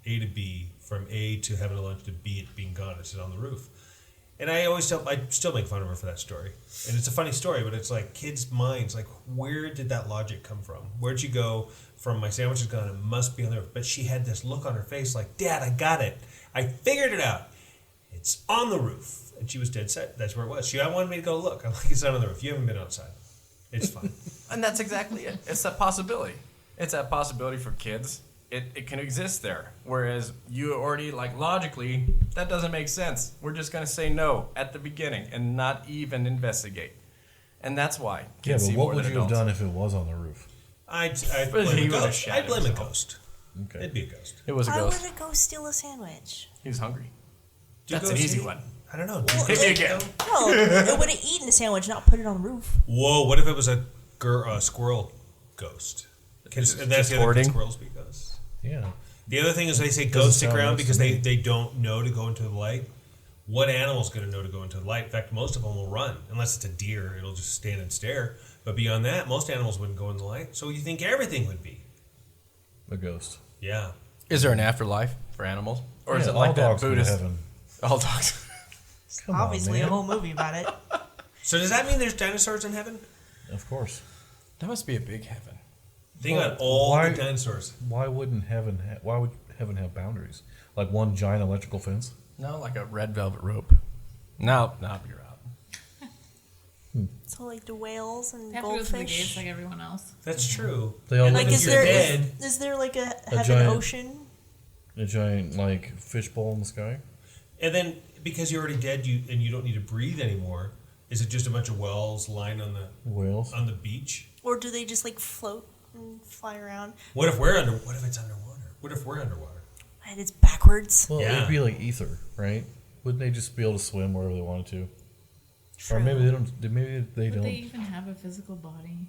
A to B, from A to having a lunch to B it being gone. It's on the roof. And I still make fun of her for that story. And it's a funny story, but it's like kids' minds, like, where did that logic come from? Where'd you go from my sandwich is gone, it must be on the roof? But she had this look on her face like, "Dad, I got it. I figured it out. It's on the roof." And she was dead set. That's where it was. She wanted me to go look. I'm like, "It's not on the roof. You haven't been outside. It's fine." And that's exactly it. It's that possibility. It's that possibility for kids. It can exist there. Whereas you already, like, logically, that doesn't make sense. We're just going to say no at the beginning and not even investigate. And that's why kids but see what more would than you have adults. done if it was on the roof? I'd But he blame a would've ghost. shat I'd blame a himself. ghost. Okay. It'd be a ghost. It was a Why ghost. would a ghost steal a sandwich? He was hungry. Do That's an ghosts easy eat? one. I don't know. Well, Hit me again. No, it would have eaten the sandwich, not put it on the roof. Whoa, what if it was a squirrel ghost? And that's the other thing, hoarding? squirrels be ghosts. Yeah. The other thing is they say Doesn't ghosts stick sound around nice because to me. they don't know to go into the light. What animal's going to know to go into the light? In fact, most of them will run. Unless it's a deer, it'll just stand and stare. But beyond that, most animals wouldn't go in the light. So you think everything would be. A ghost. Yeah. Is there an afterlife for animals? Or is Yeah, it like all that dogs go to Buddhist? heaven. All dogs. Come on, Obviously, a man. whole movie about it. So does that mean there's dinosaurs in heaven? Of course. That must be a big heaven. Think Well, about all why- the dinosaurs. Why wouldn't heaven? Why would heaven have boundaries? Like one giant electrical fence? No, like a red velvet rope. No, you're out. So, like the whales and They have to go through the goldfish. gates like everyone else. That's true. They all And Like, live if is you're there dead, is there like a heaven giant- ocean? a giant like fishbowl in the sky. and then because you're already dead, you don't need to breathe anymore. Is it just a bunch of wells lying on Whales. the beach? Or do they just like float and fly around? What if we're under? What if it's underwater? What if we're underwater? And it's backwards. Well, Yeah. it'd be like ether, right? Wouldn't they just be able to swim wherever they wanted to? True. Or maybe they don't. Maybe they Would don't. they even have a physical body?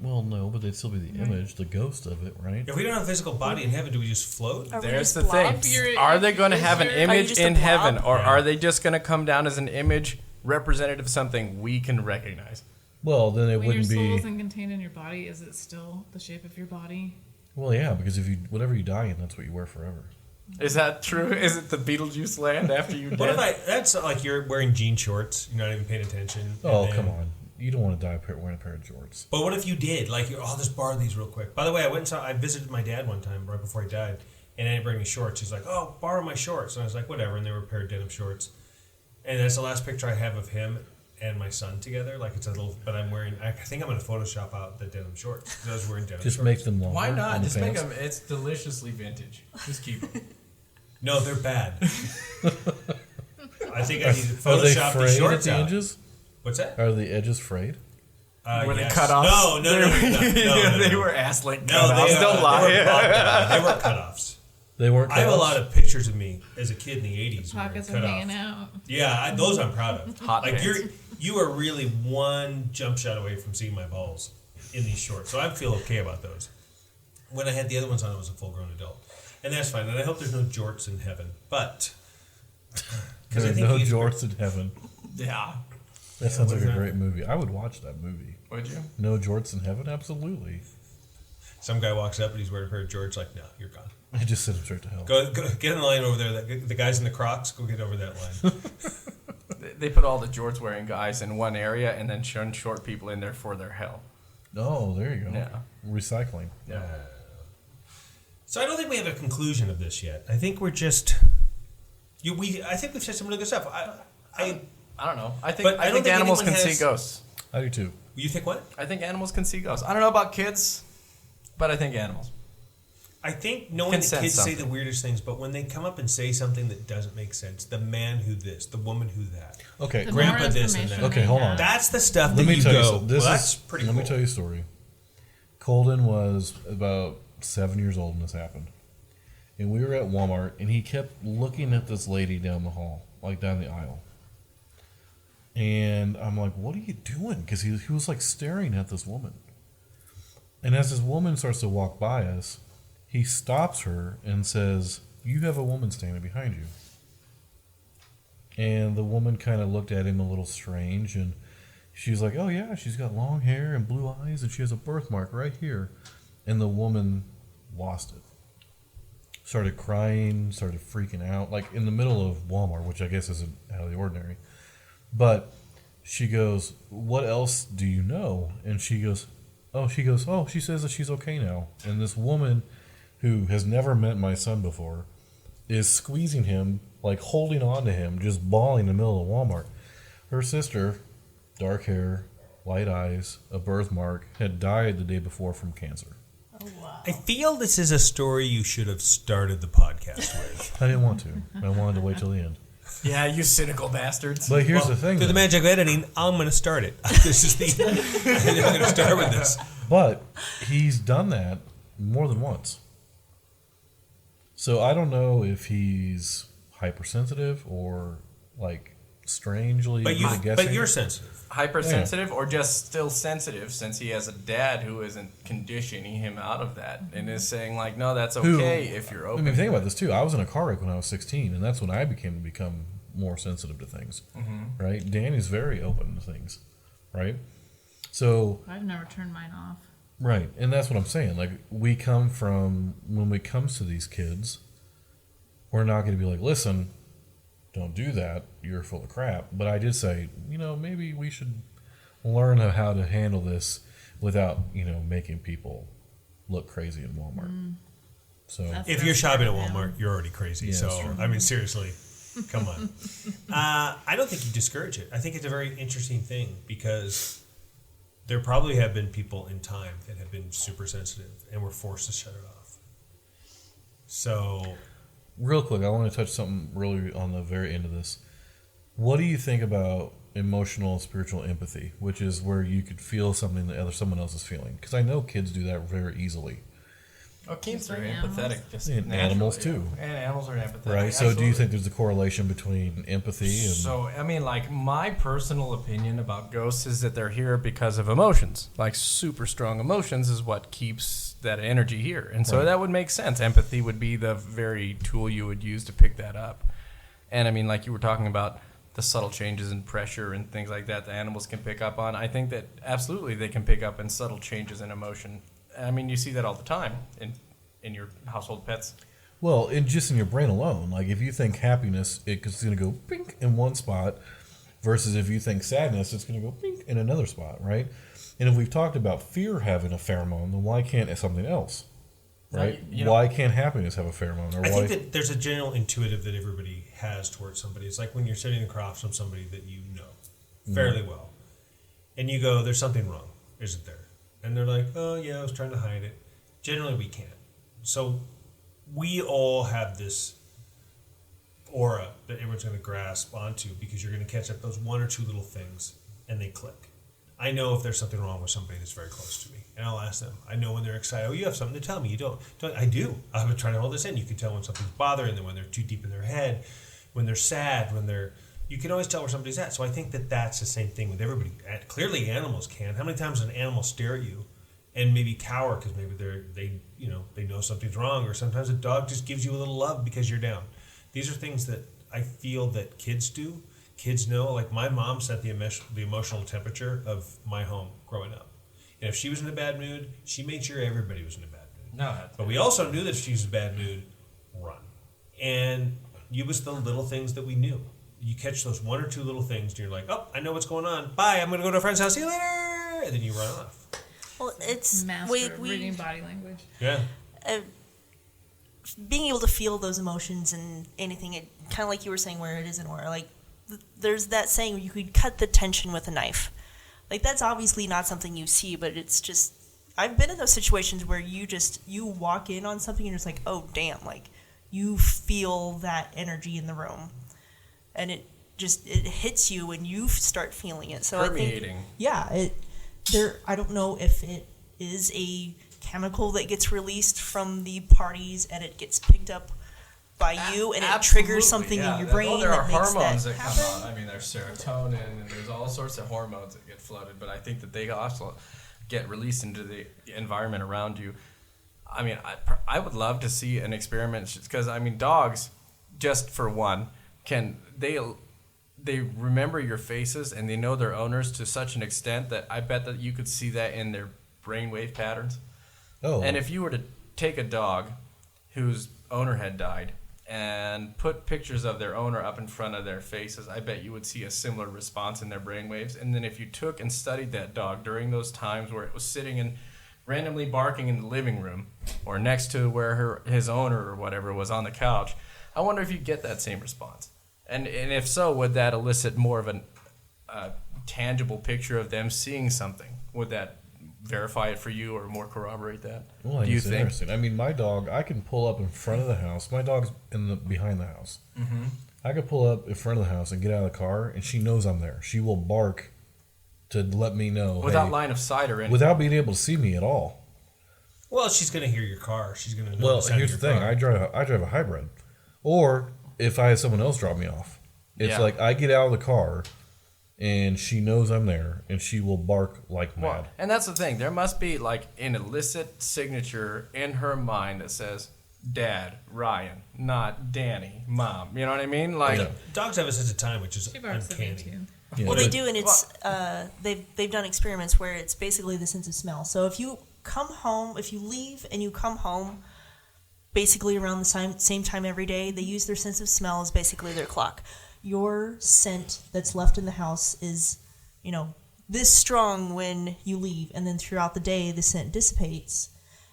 Well, no, but they'd still be the image, the ghost of it, right? If we don't have a physical body in heaven, do we just float? Are we There's just the thing. blobs? Are they going to have an Are you image just a in heaven, blob? or Yeah. are they just going to come down as an image representative of something we can recognize? Well, then it When your wouldn't soul be. isn't contained in your body, is it still the shape of your body? Well, yeah, because if you whatever you die in, that's what you wear forever. Is that true? Is it the Beetlejuice land after you What if dead? that's like you're wearing jean shorts, you're not even paying attention. and Oh, then- come on! You don't want to die wearing a pair of jorts. But what if you did? Like, I'll just borrow these real quick. By the way, I visited my dad one time right before he died, and I didn't bring any shorts. He's like, "Oh, borrow my shorts," and I was like, "Whatever." And they were a pair of denim shorts, and that's the last picture I have of him and my son together. Like, it's a little, but I'm wearing. I think I'm gonna Photoshop out the denim shorts. 'Cause I was wearing denim Just shorts. make them longer. Why on not? the Just make pants. them. It's deliciously vintage. Just keep them. No, they're bad. I think I need to Are they Photoshop the frayed at shorts the out. edges? What's that? Are the edges frayed? Were they Yes. cut off? No. They were ass-like No, cut-offs. they, Don't They lie. were bobbed. They weren't cut-offs. They weren't. I have a cut-offs? lot of pictures of me as a kid in the '80s. wearing Pockets are cut hanging off. out. Yeah, those I'm proud of. Hot like pants. you are really one jump shot away from seeing my balls in these shorts, so I feel okay about those. When I had the other ones on, I was a full-grown adult, and that's fine. And I hope there's no jorts in heaven, but There are no jorts in heaven. Yeah. That sounds like what's a that? great movie. I would watch that movie. Would you? No jorts in heaven? Absolutely. Some guy walks up and he's wearing a pair of jorts. Like, no, you're gone. I just sent him straight to hell. Go get in the line over there. The guys in the Crocs, go get over that line. They put all the jorts wearing guys in one area and then short people in there for their hell. Oh, there you go. Yeah. Recycling. Yeah. So I don't think we have a conclusion of this yet. I think we're just. I think we've said some really good stuff. I don't know. I think But I I don't think think animals can anyone see has- ghosts. I do too. You think what? I think animals can see ghosts. I don't know about kids, but I think animals. I think knowing Can that sense kids say something. the weirdest things, but when they come up and say something that doesn't make sense, the man who this, the woman who that, Okay. The Grandpa more this and information that. Okay, they hold have- on. that's the stuff Let that me you tell go. you. This Well, is, that's pretty let cool. me tell you a story. Colden was about 7 years old when this happened, and we were at Walmart, and he kept looking at this lady down the hall, like down the aisle, And I'm like, what are you doing? Because he was like staring at this woman. And as this woman starts to walk by us, he stops her and says, you have a woman standing behind you. And the woman kind of looked at him a little strange, and she's like, oh yeah, she's got long hair and blue eyes, and she has a birthmark right here. And the woman lost it. Started crying, started freaking out, like in the middle of Walmart, which I guess isn't out of the ordinary. But she goes, what else do you know? And she says that she's okay now. And this woman who has never met my son before is squeezing him, like holding on to him, just bawling in the middle of Walmart. Her sister, dark hair, light eyes, a birthmark, had died the day before from cancer. Oh, wow. I feel this is a story you should have started the podcast with. I didn't want to. I wanted to wait till the end. Yeah, you cynical bastards. But here's the thing. Through the though. magic of editing, I'm going to start it. This is the. I'm going to start with this. But he's done that more than once. So I don't know if he's hypersensitive or like strangely But guessing. you're sensitive. Hypersensitive or just still sensitive since he has a dad who isn't conditioning him out of that and is saying like, no, that's okay if you're I open. mean, think about this too. I was in a car wreck when I was 16, and that's when I become more sensitive to things. Mm-hmm. Right? Danny's very open to things. Right? So I've never turned mine off. right, and that's what I'm saying. Like we come from when it comes to these kids, we're not going to be like, listen, don't do that. You're full of crap. But I did say, maybe we should learn how to handle this without, making people look crazy in Walmart. So That's- If you're shopping at Walmart, you're already crazy. Yeah, so, that's true. I mean, seriously, come on. I don't think you discourage it. I think it's a very interesting thing because there probably have been people in time that have been super sensitive and were forced to shut it off. So, real quick, I want to touch something really on the very end of this. What do you think about emotional and spiritual empathy, which is where you could feel something that someone else is feeling? Because I know kids do that very easily. Oh, kids are Like empathetic. animals. Just And naturally, animals, yeah. too. And animals are empathetic. Right? So do you absolutely. think there's a correlation between empathy and... So, I mean, like, my personal opinion about ghosts is that they're here because of emotions. Like, super strong emotions is what keeps that energy here. And so Right. that would make sense. Empathy would be the very tool you would use to pick that up. And, I mean, like you were talking about the subtle changes in pressure and things like that the animals can pick up on. I think that absolutely they can pick up on subtle changes in emotion. I mean, you see that all the time in your household pets. Well, just in your brain alone. Like, if you think happiness, it's going to go pink in one spot, versus if you think sadness, it's going to go pink in another spot, right? And if we've talked about fear having a pheromone, then why can't something else, right? You know- Why can't happiness have a pheromone? Or I why? think that there's a general intuitive that everybody has towards somebody. It's like when you're sitting across from somebody that you know fairly well, and you go, "There's something wrong, isn't there?" And they're like, "Oh yeah, I was trying to hide it." Generally, we can't. So we all have this aura that everyone's going to grasp onto because you're going to catch up those one or two little things, and they click. I know if there's something wrong with somebody that's very close to me, and I'll ask them. I know when they're excited. Oh, you have something to tell me. You don't. I do. I've been trying to hold this in. You can tell when something's bothering them, when they're too deep in their head, when they're sad, when they're. You can always tell where somebody's at. So I think that that's the same thing with everybody. Clearly, animals can. How many times does an animal stare at you, and maybe cower because maybe they know something's wrong, or sometimes a dog just gives you a little love because you're down. These are things that I feel that kids do. Kids know, like my mom set the emotional temperature of my home growing up. And if she was in a bad mood, she made sure everybody was in a bad mood. No, But we also knew that if she was in a bad mood, run. And it was the little things that we knew. You catch those one or two little things, and you're like, oh, I know what's going on. Bye, I'm going to go to a friend's house. See you later. And then you run off. Well, it's Master of reading body language. Yeah. Being able to feel those emotions and anything, it kind of like you were saying, where it isn't where. Like, there's that saying where you could cut the tension with a knife. Like, that's obviously not something you see, but it's just, I've been in those situations where you walk in on something and you're just like, oh damn, like you feel that energy in the room, and it hits you and you start feeling it. So permeating. I think, I don't know if it is a chemical that gets released from the parties and it gets picked up by you, and it triggers something in your brain there are that makes hormones that that come happen. out. I mean, there's serotonin and there's all sorts of hormones that get floated, but I think that they also get released into the environment around you. I mean, I would love to see an experiment because, I mean, dogs, just for one, they remember your faces and they know their owners to such an extent that I bet that you could see that in their brainwave patterns. Oh. And if you were to take a dog whose owner had died and put pictures of their owner up in front of their faces, I bet you would see a similar response in their brainwaves. And then if you took and studied that dog during those times where it was sitting and randomly barking in the living room or next to where his owner or whatever was on the couch, I wonder if you'd get that same response. And if so, would that elicit more of a tangible picture of them seeing something? Would that verify it for you or more corroborate that? Well, Do you it's think? interesting. I mean, my dog, I can pull up in front of the house. My dog's behind the house. Mm-hmm. I could pull up in front of the house and get out of the car, and she knows I'm there. She will bark to let me know. Without hey, line of sight or anything? without being able to see me at all. Well, she's going to hear your car. She's going to know Well, the sound here's of the your thing. car. I drive a hybrid. Or if I have someone else drop me off. It's Yeah. like I get out of the car and she knows I'm there and she will bark like mad. Well, and that's the thing. There must be like an illicit signature in her mind that says, Dad, Ryan, not Danny, Mom. You know what I mean? Like, Yeah. Dogs have a sense of time, which is She barks at me uncanny. too. Yeah, Well, they but- do, and it's they've done experiments where it's basically the sense of smell. So if you come home, if you leave and you come home, basically around the same time every day, they use their sense of smell as basically their clock. Your scent that's left in the house is, this strong when you leave, and then throughout the day the scent dissipates,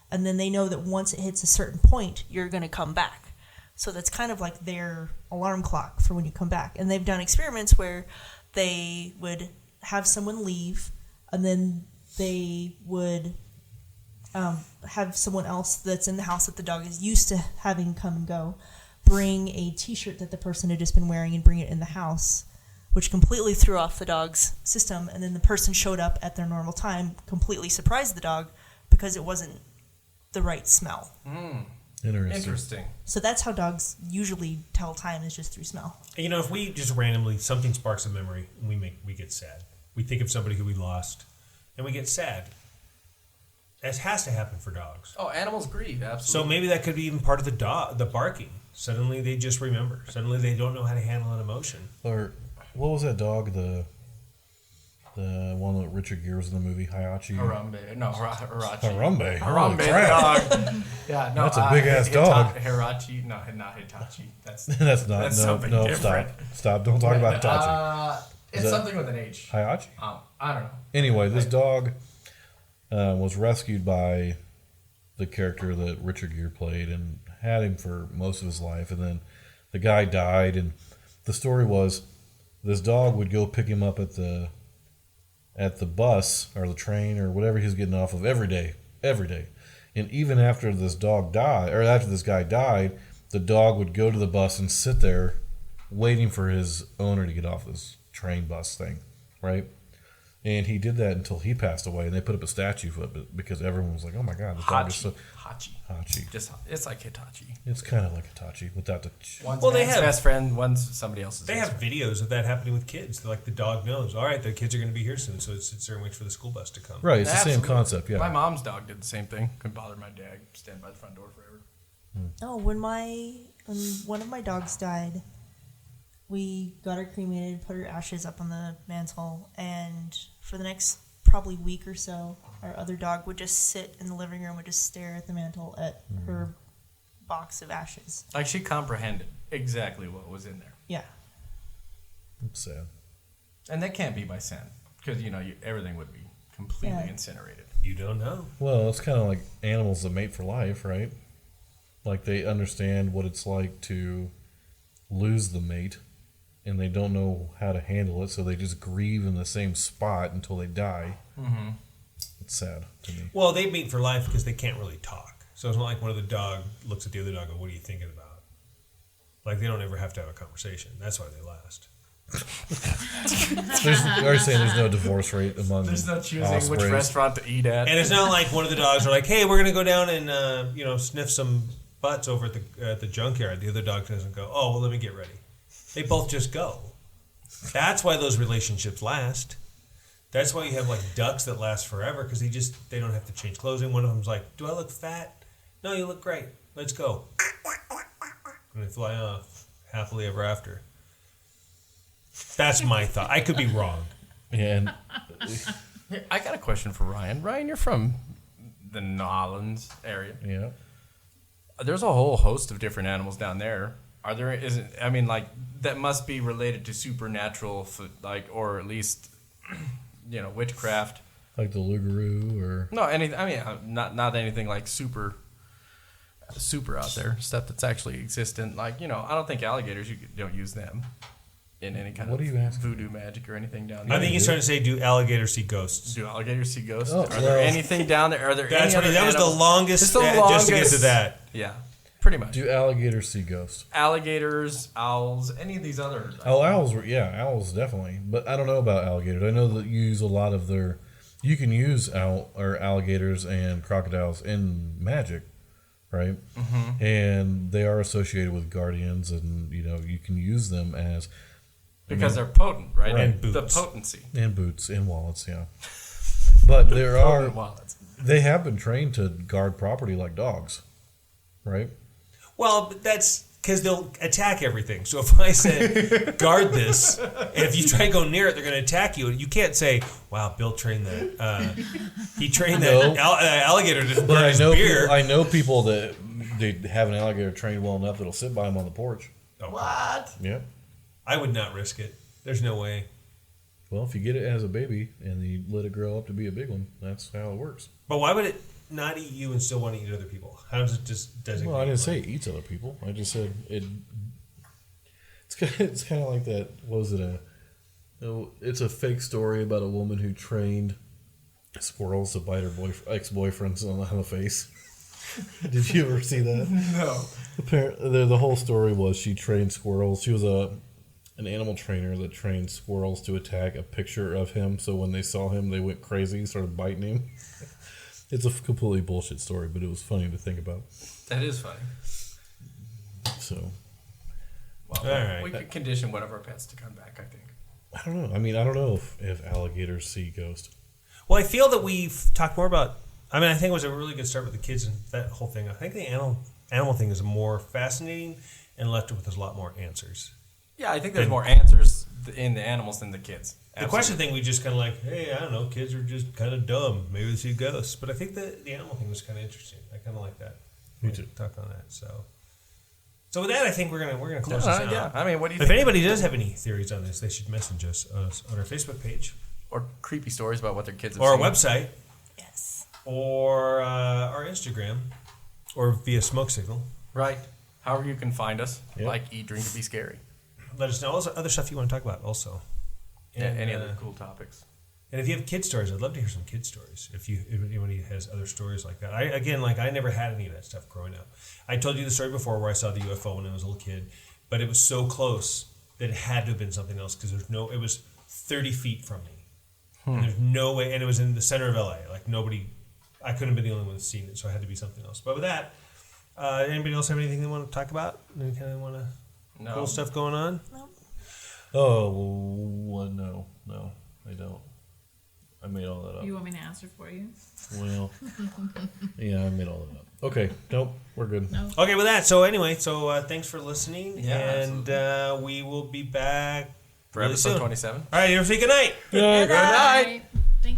and then they know that once it hits a certain point, you're going to come back. So that's kind of like their alarm clock for when you come back. And they've done experiments where they would have someone leave, and then they would have someone else that's in the house that the dog is used to having come and go bring a t-shirt that the person had just been wearing and bring it in the house, which completely threw off the dog's system. And then the person showed up at their normal time, completely surprised the dog because it wasn't the right smell. Interesting. So that's how dogs usually tell time, is just through smell. And, if we just randomly, something sparks a memory and we get sad. We think of somebody who we lost and we get sad. That has to happen for dogs. oh, animals grieve, So absolutely. maybe that could be even part of the barking. Suddenly they just remember. Suddenly they don't know how to handle an emotion. Or what was that dog? The one that Richard Gere was in the movie Hayachi. Harambe. No, Hirachi. Harambe. Harambe, Holy the crap. dog. Yeah, no, That's a big-ass dog. Hirachi. No, not Hitachi. That's That's not. That's no, something no, different. stop. Don't talk about Hitachi. It's that- something with an H. Hayachi? I don't know. Anyway, this dog was rescued by the character that Richard Gere played and had him for most of his life. And then the guy died. And the story was this dog would go pick him up at the bus or the train or whatever he was getting off of every day. And even after this dog died, or after this guy died, the dog would go to the bus and sit there waiting for his owner to get off this train bus thing, right? And he did that until he passed away, and they put up a statue for it because everyone was like, "Oh my god, this dog is so Hachi. Hachi." It's like Hitachi. It's kind of like Hitachi without the. One's Well, they man's have- best friend, one's somebody else's. They best have friend. videos of that happening with kids. Like the dog knows, all right, the kids are going to be here soon, so it sits there and waits for the school bus to come. Right, it's the same Absolutely. concept, yeah. My mom's dog did the same thing. Couldn't bother my dad. Stand by the front door forever. Oh, when one of my dogs died, we got her cremated, put her ashes up on the mantle, and for the next probably week or so, our other dog would just sit in the living room and just stare at the mantle at her box of ashes. Like she comprehended exactly what was in there, Yeah. It's sad. and that can't be by scent because everything would be completely Yeah. incinerated. You don't know. Well, it's kind of like animals that mate for life, right? Like they understand what it's like to lose the mate, and they don't know how to handle it, so they just grieve in the same spot until they die. Mm-hmm. It's sad to me. Well, they mate for life because they can't really talk. So it's not like one of the dog looks at the other dog and goes, "What are you thinking about?" Like they don't ever have to have a conversation. That's why they last. They're saying there's no divorce rate among There's no choosing which ospreys. restaurant to eat at. And it's not like one of the dogs are like, "Hey, we're gonna go down and sniff some butts over at the junkyard. The other dog doesn't go, oh, well, let me get ready. They both just go. That's why those relationships last. That's why you have like ducks that last forever because they don't have to change clothes. And one of them's like, do I look fat? No, you look great. Let's go. And they fly off happily ever after. That's my thought. I could be wrong. And I got a question for Ryan. Ryan, you're from the Nolans area. yeah, There's a whole host of different animals down there. Are there? That must be related to supernatural, or at least, witchcraft. like the Lugaroo or No, anything. I mean, not anything like super out there. Stuff that's actually existent. I don't think alligators. You don't use them in any kind What of are you asking? voodoo magic or anything down I there. think he's trying to say, do alligators see ghosts? Do alligators see ghosts? Oh, Are there well, anything down there? Are there That's any what other that was the animals? longest. It's the Just to get to longest. that. Yeah, pretty much. do alligators see ghosts? Alligators, owls, any of these others. Oh, owls owls definitely. But I don't know about alligators. I know that you use a lot of you can use alligators and crocodiles in magic, right? Mm-hmm. And they are associated with guardians, and you can use them as Because they're potent, right? And The boots. potency. and boots and wallets, yeah. But there are Potent wallets. they have been trained to guard property like dogs, right? Well, but that's because they'll attack everything. So if I said, guard this, and if you try to go near it, they're going to attack you. You can't say, wow, Bill trained that. He trained that alligator to But guard his beer. I know people that they have an alligator trained well enough that'll sit by him on the porch. What? Yeah. I would not risk it. There's no way. Well, if you get it as a baby and you let it grow up to be a big one, that's how it works. But why would it not eat you and still want to eat other people? How does it just designate? Well, I didn't say it eats other people. I just said it. It's kind of like that. What was it? It's a fake story about a woman who trained squirrels to bite her ex-boyfriends on the face. Did you ever see that? No. Apparently, the whole story was she trained squirrels. She was an animal trainer that trained squirrels to attack a picture of him. So when they saw him, they went crazy, started biting him. It's a completely bullshit story, but it was funny to think about. That is funny. So Well, All right. we could condition one of our pets to come back, I think. I don't know. I mean, I don't know if alligators see ghosts. Well, I feel that we've talked more about. I mean, I think it was a really good start with the kids and that whole thing. I think the animal thing is more fascinating and left with a lot more answers. Yeah, I think there's more answers in the animals than the kids. The question thing, we just kind of like, hey, I don't know, kids are just kind of dumb. Maybe they see ghosts. But I think the animal thing was kind of interesting. I kind of like that. Me too. Talk on that. So with that, I think we're gonna close this out. Yeah, I mean, what do you If think? anybody does have any theories on this, they should message us on our Facebook page Or creepy stories about what their kids have or our seen. website Yes. or our Instagram or via Smoke Signal. Right. However you can find us. Yep. Like Eat, Drink, and Be Scary. Let us know. Also, other stuff you want to talk about also. And, Any other cool topics. And if you have kid stories, I'd love to hear some kid stories. If anybody has other stories like that, I never had any of that stuff growing up. I told you the story before where I saw the UFO when I was a little kid, but it was so close that it had to have been something else because it was 30 feet from me. And there's no way, and it was in the center of LA. Like nobody, I couldn't have been the only one that's seen it, so it had to be something else. But with that, anybody else have anything they want to talk about? Any kind of No. cool stuff going on? Oh, well, no, I don't. I made all that up. You want me to answer for you? Well, yeah, I made all that up. Okay, nope, we're good. No. Okay, with that. So anyway, thanks for listening, Yeah, and we will be back For really episode soon. 27. All right, everybody, say good night. Good night. Good night. Bye.